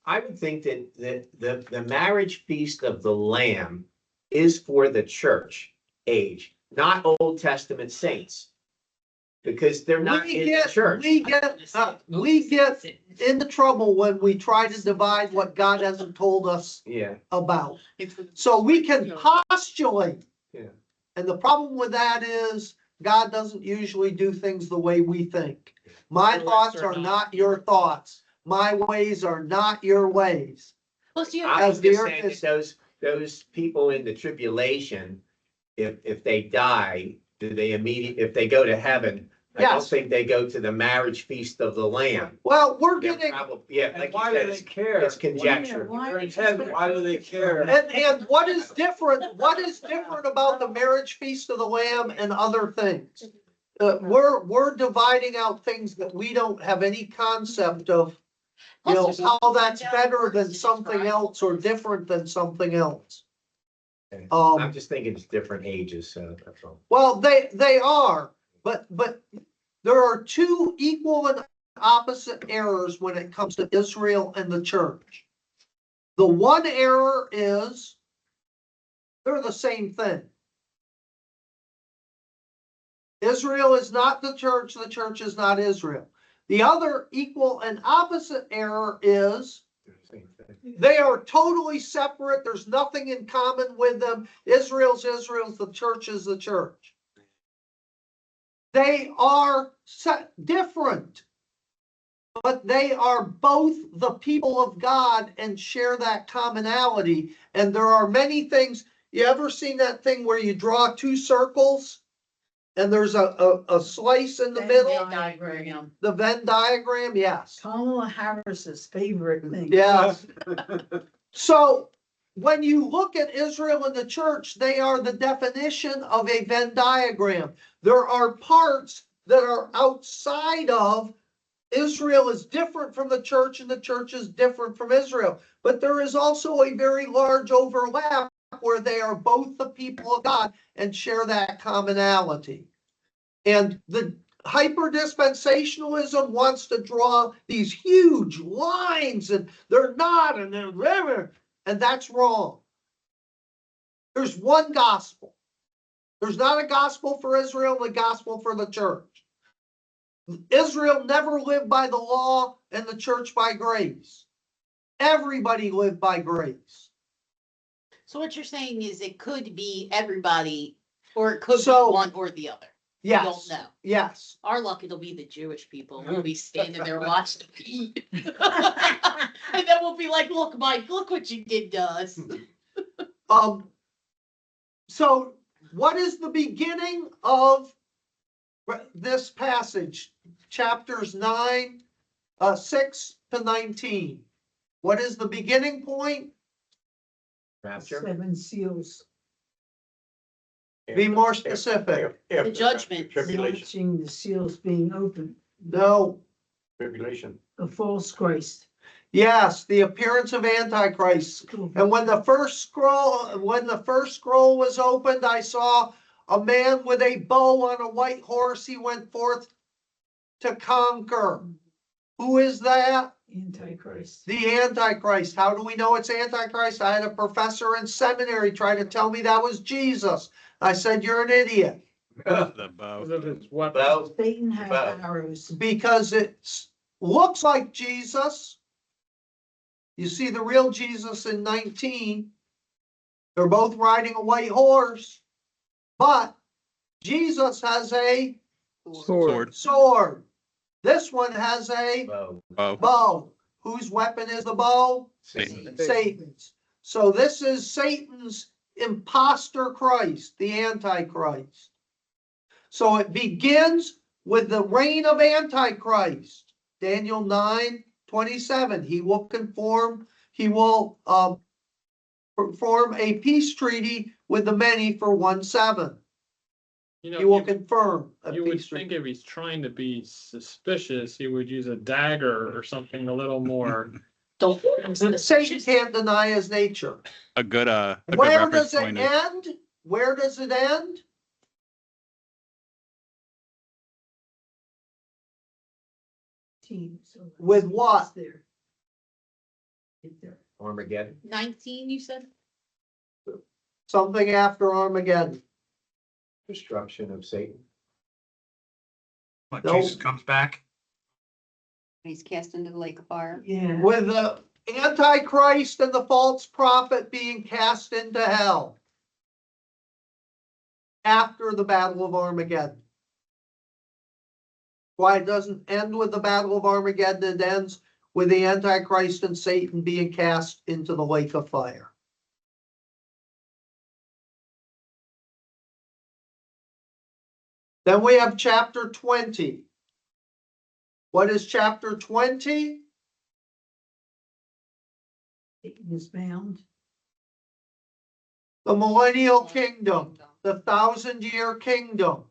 I would think that the marriage feast of the Lamb is for the church age, not Old Testament saints. Because they're not in the church. We get into trouble when we try to divide what God hasn't told us Yeah, about. So we can postulate. Yeah. And the problem with that is God doesn't usually do things the way we think. My thoughts are not your thoughts. My ways are not your ways. Plus you I have, was just saying that those people in the tribulation, if they die, do they if they go to heaven? I don't Yes. think they go to the marriage feast of the Lamb. Well, we're They're getting, yeah, And like why you do said, they care? it's conjecture. They're in heaven, why do they care? and what is different about the marriage feast of the Lamb and other things? We're dividing out things that we don't have any concept of, you know, how that's better than something else or different than something else. I'm just thinking it's different ages, so that's all. Well, they are, but there are two equal and opposite errors when it comes to Israel and the church. The one error is they're the same thing. Israel is not the church is not Israel. The other equal and opposite error is they are totally separate. There's nothing in common with them. Israel's Israel's, the church is the church. They are different, but they are both the people of God and share that commonality. And there are many things. You ever seen that thing where you draw two circles and there's a slice in the middle? diagram. The Venn diagram, yes. Kamala Harris's favorite thing. Yes. So when you look at Israel and the church, they are the definition of a Venn diagram. There are parts that are outside of Israel is different from the church and the church is different from Israel. But there is also a very large overlap where they are both the people of God and share that commonality. And the hyper-dispensationalism wants to draw these huge lines and they're not and they're whatever, and that's wrong. There's one gospel. There's not a gospel for Israel and a gospel for the church. Israel never lived by the law and the church by grace. Everybody lived by grace. So what you're saying is it could be everybody, or it could be So- one or the other. Yes. don't know. Yes. Our luck, it'll be the Jewish people. We'll be standing there watching them eat. And then we'll be like, look, Mike, look what you did to us. So what is the beginning of this passage? Chapters 6 to 19. What is the beginning point? Rapture. 7 seals, Be more specific. The judgment. Tribulation, watching the seals being opened, No. tribulation. the false Christ. Yes, the appearance of Antichrist. And when the first scroll was opened, I saw a man with a bow on a white horse. He went forth to conquer. Who is that? Antichrist. The Antichrist. How do we know it's Antichrist? I had a professor in seminary try to tell me that was Jesus. I said, you're an idiot. The bow. Because of his weapon. Well, Satan has Wow. arrows. Because it looks like Jesus. You see the real Jesus in 19. They're both riding a white horse, but Jesus has a Sword. sword. This one has a Oh, bow. Whose weapon is the bow? Satan. Satan's. So this is Satan's imposter Christ, the Antichrist. So it begins with the reign of Antichrist. Daniel 9:27. He will perform a peace treaty with the many for 1/7. You He will know, confirm a you would peace think treaty. if he's trying to be suspicious, he would use a dagger or something a little more. Satan can't deny his nature. a good Where reference does it point is end? Where does it end? With what? There. Armageddon. 19, you said? Something after Armageddon. Destruction of Satan. When No. Jesus comes back. He's cast into the lake of fire. Yeah. With the Antichrist and the false prophet being cast into hell. After the Battle of Armageddon. Why it doesn't end with the Battle of Armageddon, it ends with the Antichrist and Satan being cast into the lake of fire. Then we have chapter 20. What is chapter 20? Satan is bound. The millennial kingdom, the 1,000-year kingdom.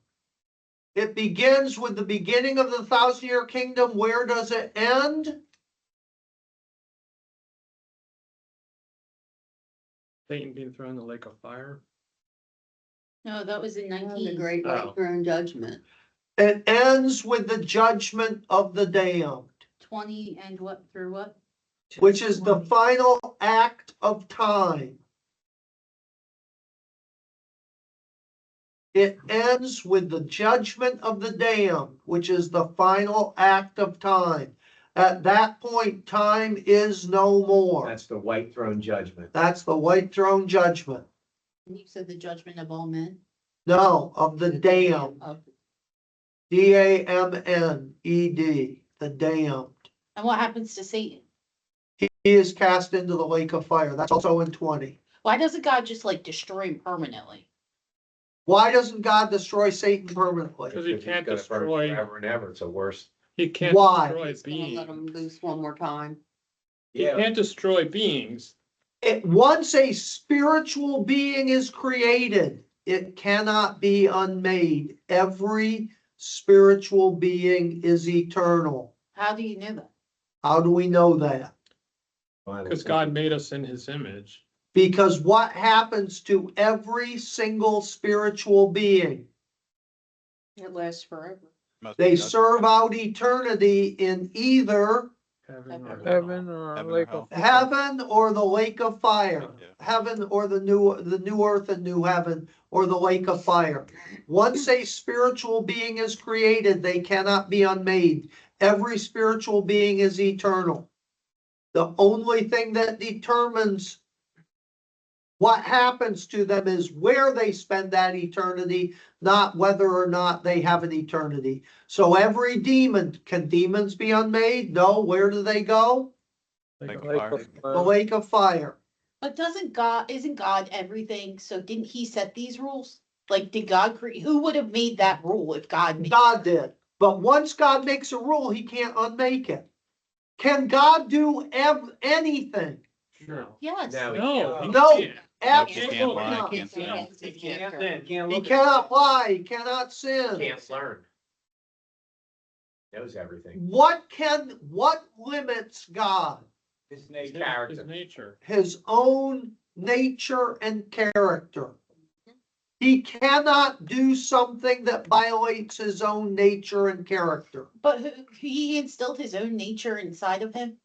It begins with the beginning of the 1,000-year kingdom. Where does it end? Satan being thrown in the lake of fire. No, that was in The 19. great Oh. white throne judgment. It ends with the judgment of the damned, 20 and what through what? which is the final act of time. It ends with the judgment of the damned, which is the final act of time. At that point, time is no more. That's the white throne judgment. That's the white throne judgment. And you said the judgment of all men. No, of the damned. Of- Damned, the damned. And what happens to Satan? He is cast into the lake of fire. That's also in 20. Why doesn't God just like destroy him permanently? Why doesn't God destroy Satan permanently? Because he He's can't gonna burn destroy, Forever and ever. It's a worse. he can't Why? destroy He's gonna let beings. him loose one more time. He can't destroy beings. Once a spiritual being is created, it cannot be unmade. Every spiritual being is eternal. How do you know that? How do we know that? Because God made us in his image. Because what happens to every single spiritual being? It lasts forever. must be They judged. serve out eternity in either Heaven or Heaven hell. or Heaven or lake hell. of. heaven or the lake of fire. Yeah. Heaven or the new earth and new heaven or the lake of fire. Once a spiritual being is created, they cannot be unmade. Every spiritual being is eternal. The only thing that determines what happens to them is where they spend that eternity, not whether or not they have an eternity. So every demon, can demons be unmade? No. Where do they go? Lake of Lake fire. of The lake of fire. But isn't God everything? So didn't he set these rules? Like, did God create, who would have made that rule if God made? God did. But once God makes a rule, he can't unmake it. Can God do anything? No. Yes. No, No. he No. can't. Absolutely can't lie, not. can't sin. He cannot lie, he cannot sin. Can't learn. Knows everything. What limits God? His His character. nature. His own nature and character. He cannot do something that violates his own nature and character. But he instilled his own nature inside of him?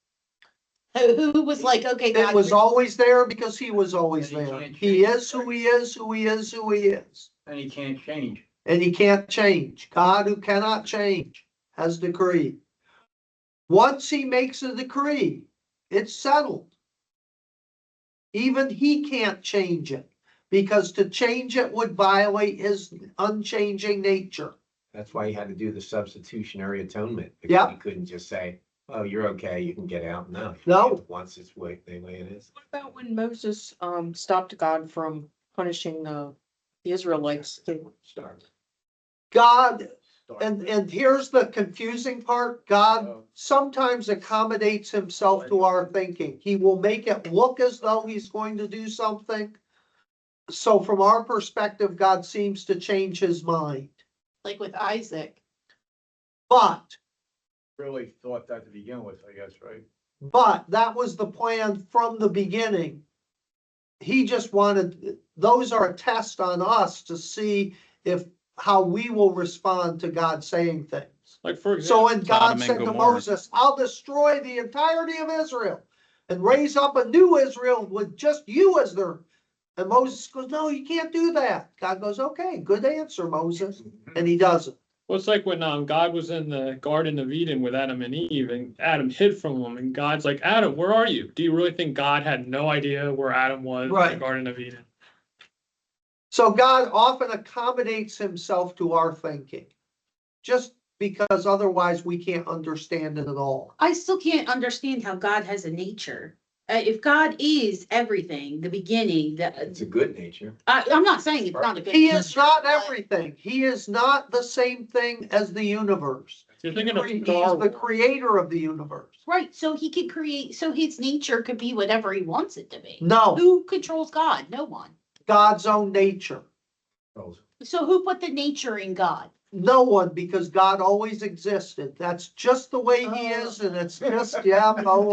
Who was like, okay, It God. was always there because he was always And he there. can't He change is who he is, who he is, who he is. And he can't change. And he can't change. God, who cannot change, has decreed. Once he makes a decree, It's settled. Even he can't change it, because to change it would violate his unchanging nature. That's why he had to do the substitutionary atonement. Because Yeah. he couldn't just say, oh, you're okay, you can get out. No. No. Once it's the way it is. What about when Moses, stopped God from punishing the Israelites? God, and here's the confusing part, God sometimes accommodates himself to our thinking. He will make it look as though he's going to do something. So from our perspective, God seems to change his mind. Like with Isaac. But Really thought that to begin with, I guess, right? that was the plan from the beginning. He just wanted, those are a test on us to see how we will respond to God saying things. Like for example, So when God Sodom and said to Gomorrah. Moses, I'll destroy the entirety of Israel and raise up a new Israel with just you as their, and Moses goes, no, you can't do that. God goes, okay, good answer, Moses. And he doesn't. well, it's like when God was in the Garden of Eden with Adam and Eve, and Adam hid from him, and God's like, Adam, where are you? Do you really think God had no idea where Adam was in Right. the Garden of Eden? So God often accommodates himself to our thinking, just because otherwise we can't understand it at all. I still can't understand how God has a nature. If God is everything, the beginning, It's a good nature. I'm not saying it's not a good. He is not everything. He is not the same thing as the universe. You're thinking of He's Star the Wars. creator of the universe. Right, so he could create, so his nature could be whatever he wants it to be. No, Who controls God? No one. God's own nature. So who put the nature in God? No one, because God always existed. That's just the way he is, and it's just, yeah, don't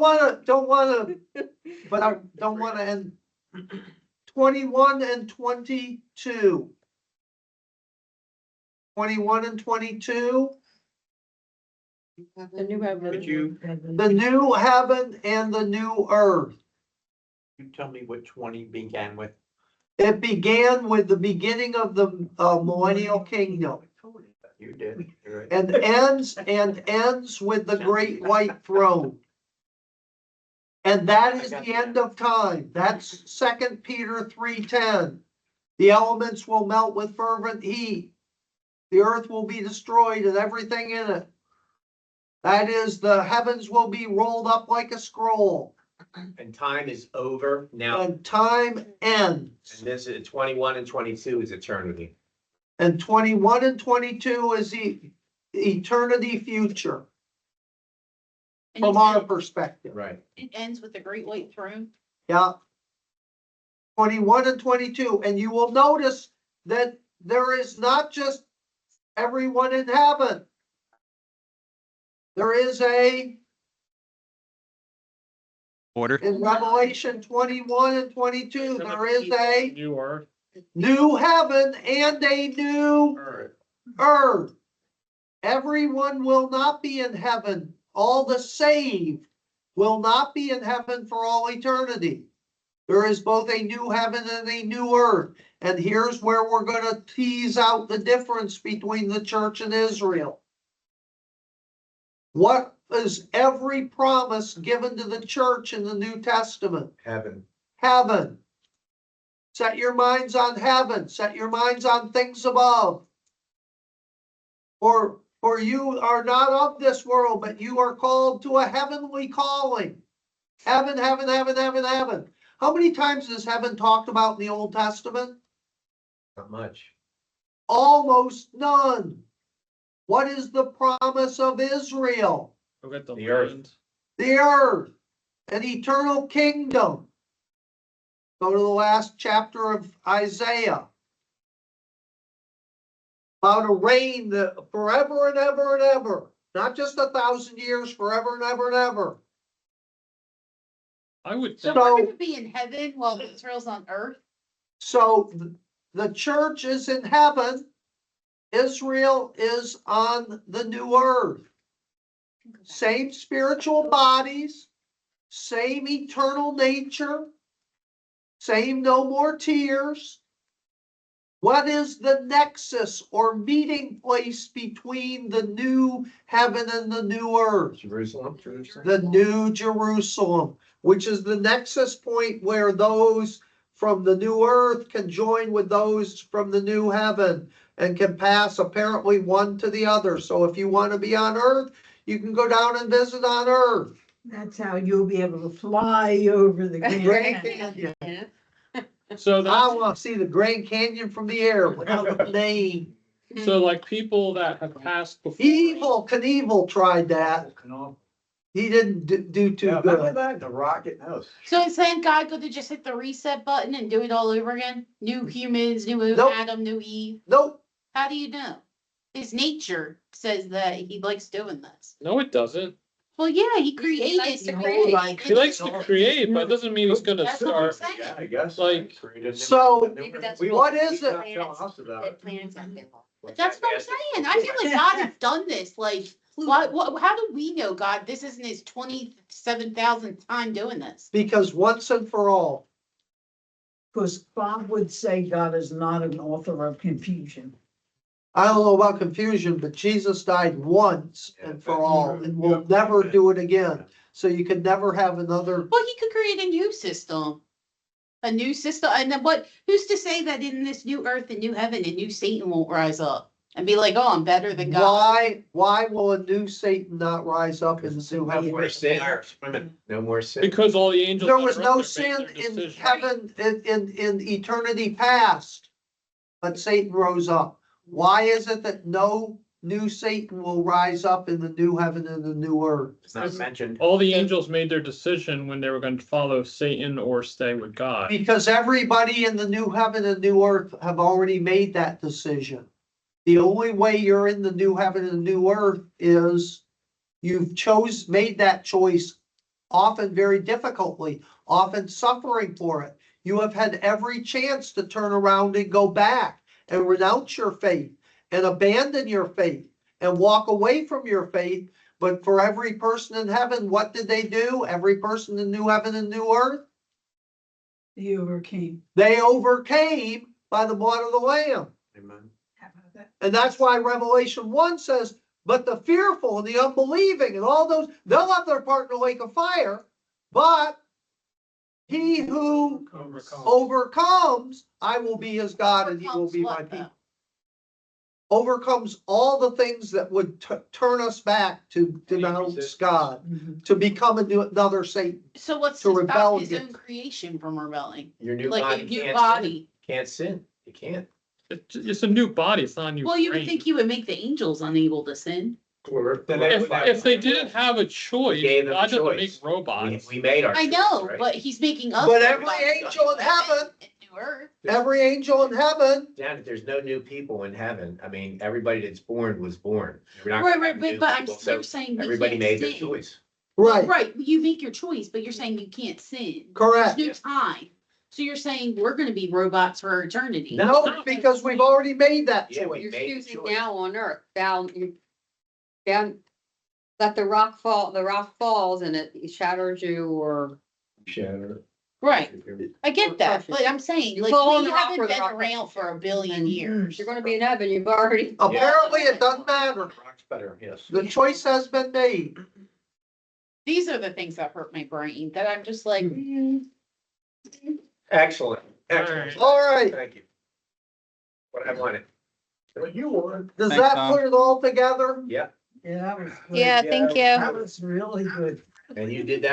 wanna, but I don't wanna end. 21 and 22. 21 and 22, The new heaven. Could you the new heaven and the new earth. tell me which one he began with? It began with the beginning of the millennial kingdom. You did. You're right. And ends with the great white throne. And that is the end of time. That's 2 Peter 3:10. The elements will melt with fervent heat. The earth will be destroyed and everything in it. That is, the heavens will be rolled up like a scroll. And time is over now. And time ends. And this is 21 and 22 is eternity. And 21 and 22 is the eternity future. And From he our said perspective. Right. it ends with the great white throne. Yeah. 21 and 22. And you will notice that there is not just everyone in heaven. There is Order. in Revelation 21 and 22, there is a New earth. new heaven and a new earth. Everyone will not be in heaven. All the saved will not be in heaven for all eternity. There is both a new heaven and a new earth. And here's where we're going to tease out the difference between the church and Israel. What is every promise given to the church in the New Testament? Heaven. Heaven. Set your minds on heaven. Set your minds on things above. For you are not of this world, but you are called to a heavenly calling. Heaven, heaven, heaven, heaven, heaven. How many times is heaven talked about in the Old Testament? Not much. Almost none. What is the promise of Israel? Look at the The earth. land. The earth, an eternal kingdom. Go to the last chapter of Isaiah. About a reign that forever and ever and ever. Not just 1,000 years, forever and ever and ever. I would So think. we're gonna be in heaven while Israel's on earth. So the church is in heaven. Israel is on the new earth. Same spiritual bodies, same eternal nature, same no more tears. What is the nexus or meeting place between the new heaven and the new earth? Jerusalem. The New Jerusalem, which is the nexus point where those from the new earth can join with those from the new heaven and can pass apparently one to the other. So if you want to be on earth, you can go down and visit on earth. That's how you'll be able to fly over the Grand Grand Canyon. Canyon. So I that's, want to see the Grand Canyon from the air without a name. so like people that have passed before. Evil Knievel tried that. He didn't do too Yeah, remember good. that, the rocket nose. So it's saying God could have just hit the reset button and do it all over again? New humans, new Nope. Adam, new Eve? Nope. How do you know? His nature says that he likes doing this. No, it doesn't. Well, yeah, he created likes to to create. create. He likes to create, but it doesn't mean he's gonna That's what I'm start. saying. I guess. Like- So, Maybe that's what is it? Plans out there. That's what I'm saying. I feel like God has done this. Like, what, how do we know God? This isn't his 27,000th time doing this. Because once and for all, Because Bob would say God is not an author of confusion. I don't know about confusion, but Jesus died once and for all and will never do it again. So you could never have another. Well, he could create a new system. A new system. And then what, who's to say that in this new earth and new heaven, a new Satan won't rise up and be like, oh, I'm better than God? Why will a new Satan not rise up in the new No heaven? more sin. Swimming. No more sin. Because all the angels. There on was earth no are sin making their in decision. heaven in eternity past, but Satan rose up. Why is it that no new Satan will rise up in the new heaven and the new earth? It's not mentioned. All the angels made their decision when they were going to follow Satan or stay with God. Because everybody in the new heaven and new earth have already made that decision. The only way you're in the new heaven and new earth is you've made that choice, often very difficultly, often suffering for it. You have had every chance to turn around and go back and renounce your faith and abandon your faith and walk away from your faith. But for every person in heaven, what did they do? Every person in new heaven and new earth, He overcame. they overcame by the blood of the Lamb. Amen. And that's why Revelation 1 says, but the fearful and the unbelieving and all those, they'll have their part in the lake of fire. But he who overcomes, I will be his God and he will be my people. Overcomes all the things that would turn us back to denounce God, to become another Satan. So what's To to rebel stop his against. own creation from rebelling? Your new Like a body new can't sin. body. Can't sin. You can't. It's a new body. It's not a new Well, you would brain. think he would make the angels unable to sin. If they didn't have a choice, Gave them God doesn't make choice. robots. We made our. I choice, know, right? but he's making us. But every robots angel in from heaven- and new earth. Every angel in heaven, Janet, there's no new people in heaven. I mean, everybody that's born was born. We're not Right, gonna have right, new but I'm, people, so you're saying we everybody can't made their sin. choice. right, Right, you make your choice, but you're saying you can't sin. correct. There's no time. So you're saying we're gonna be robots for eternity. No, because we've already made that Yeah, we choice. You're made the choosing choice. now on earth, down, let the rock falls and it shatters you or. Right, I get that, but I'm saying, You like, fall on we the rock haven't where the been rock around for a billion and years. You're gonna be in heaven, you've already. Apparently, it doesn't matter. Rock's better, yes. The choice has been made. These are the things that hurt my brain, that I'm just like, Excellent, excellent. All right, Thank you. What I wanted. what you want. Does Thanks, that Tom. put it all together? Yeah, Yeah, that was good. Yeah, thank you. That was really good. and you did that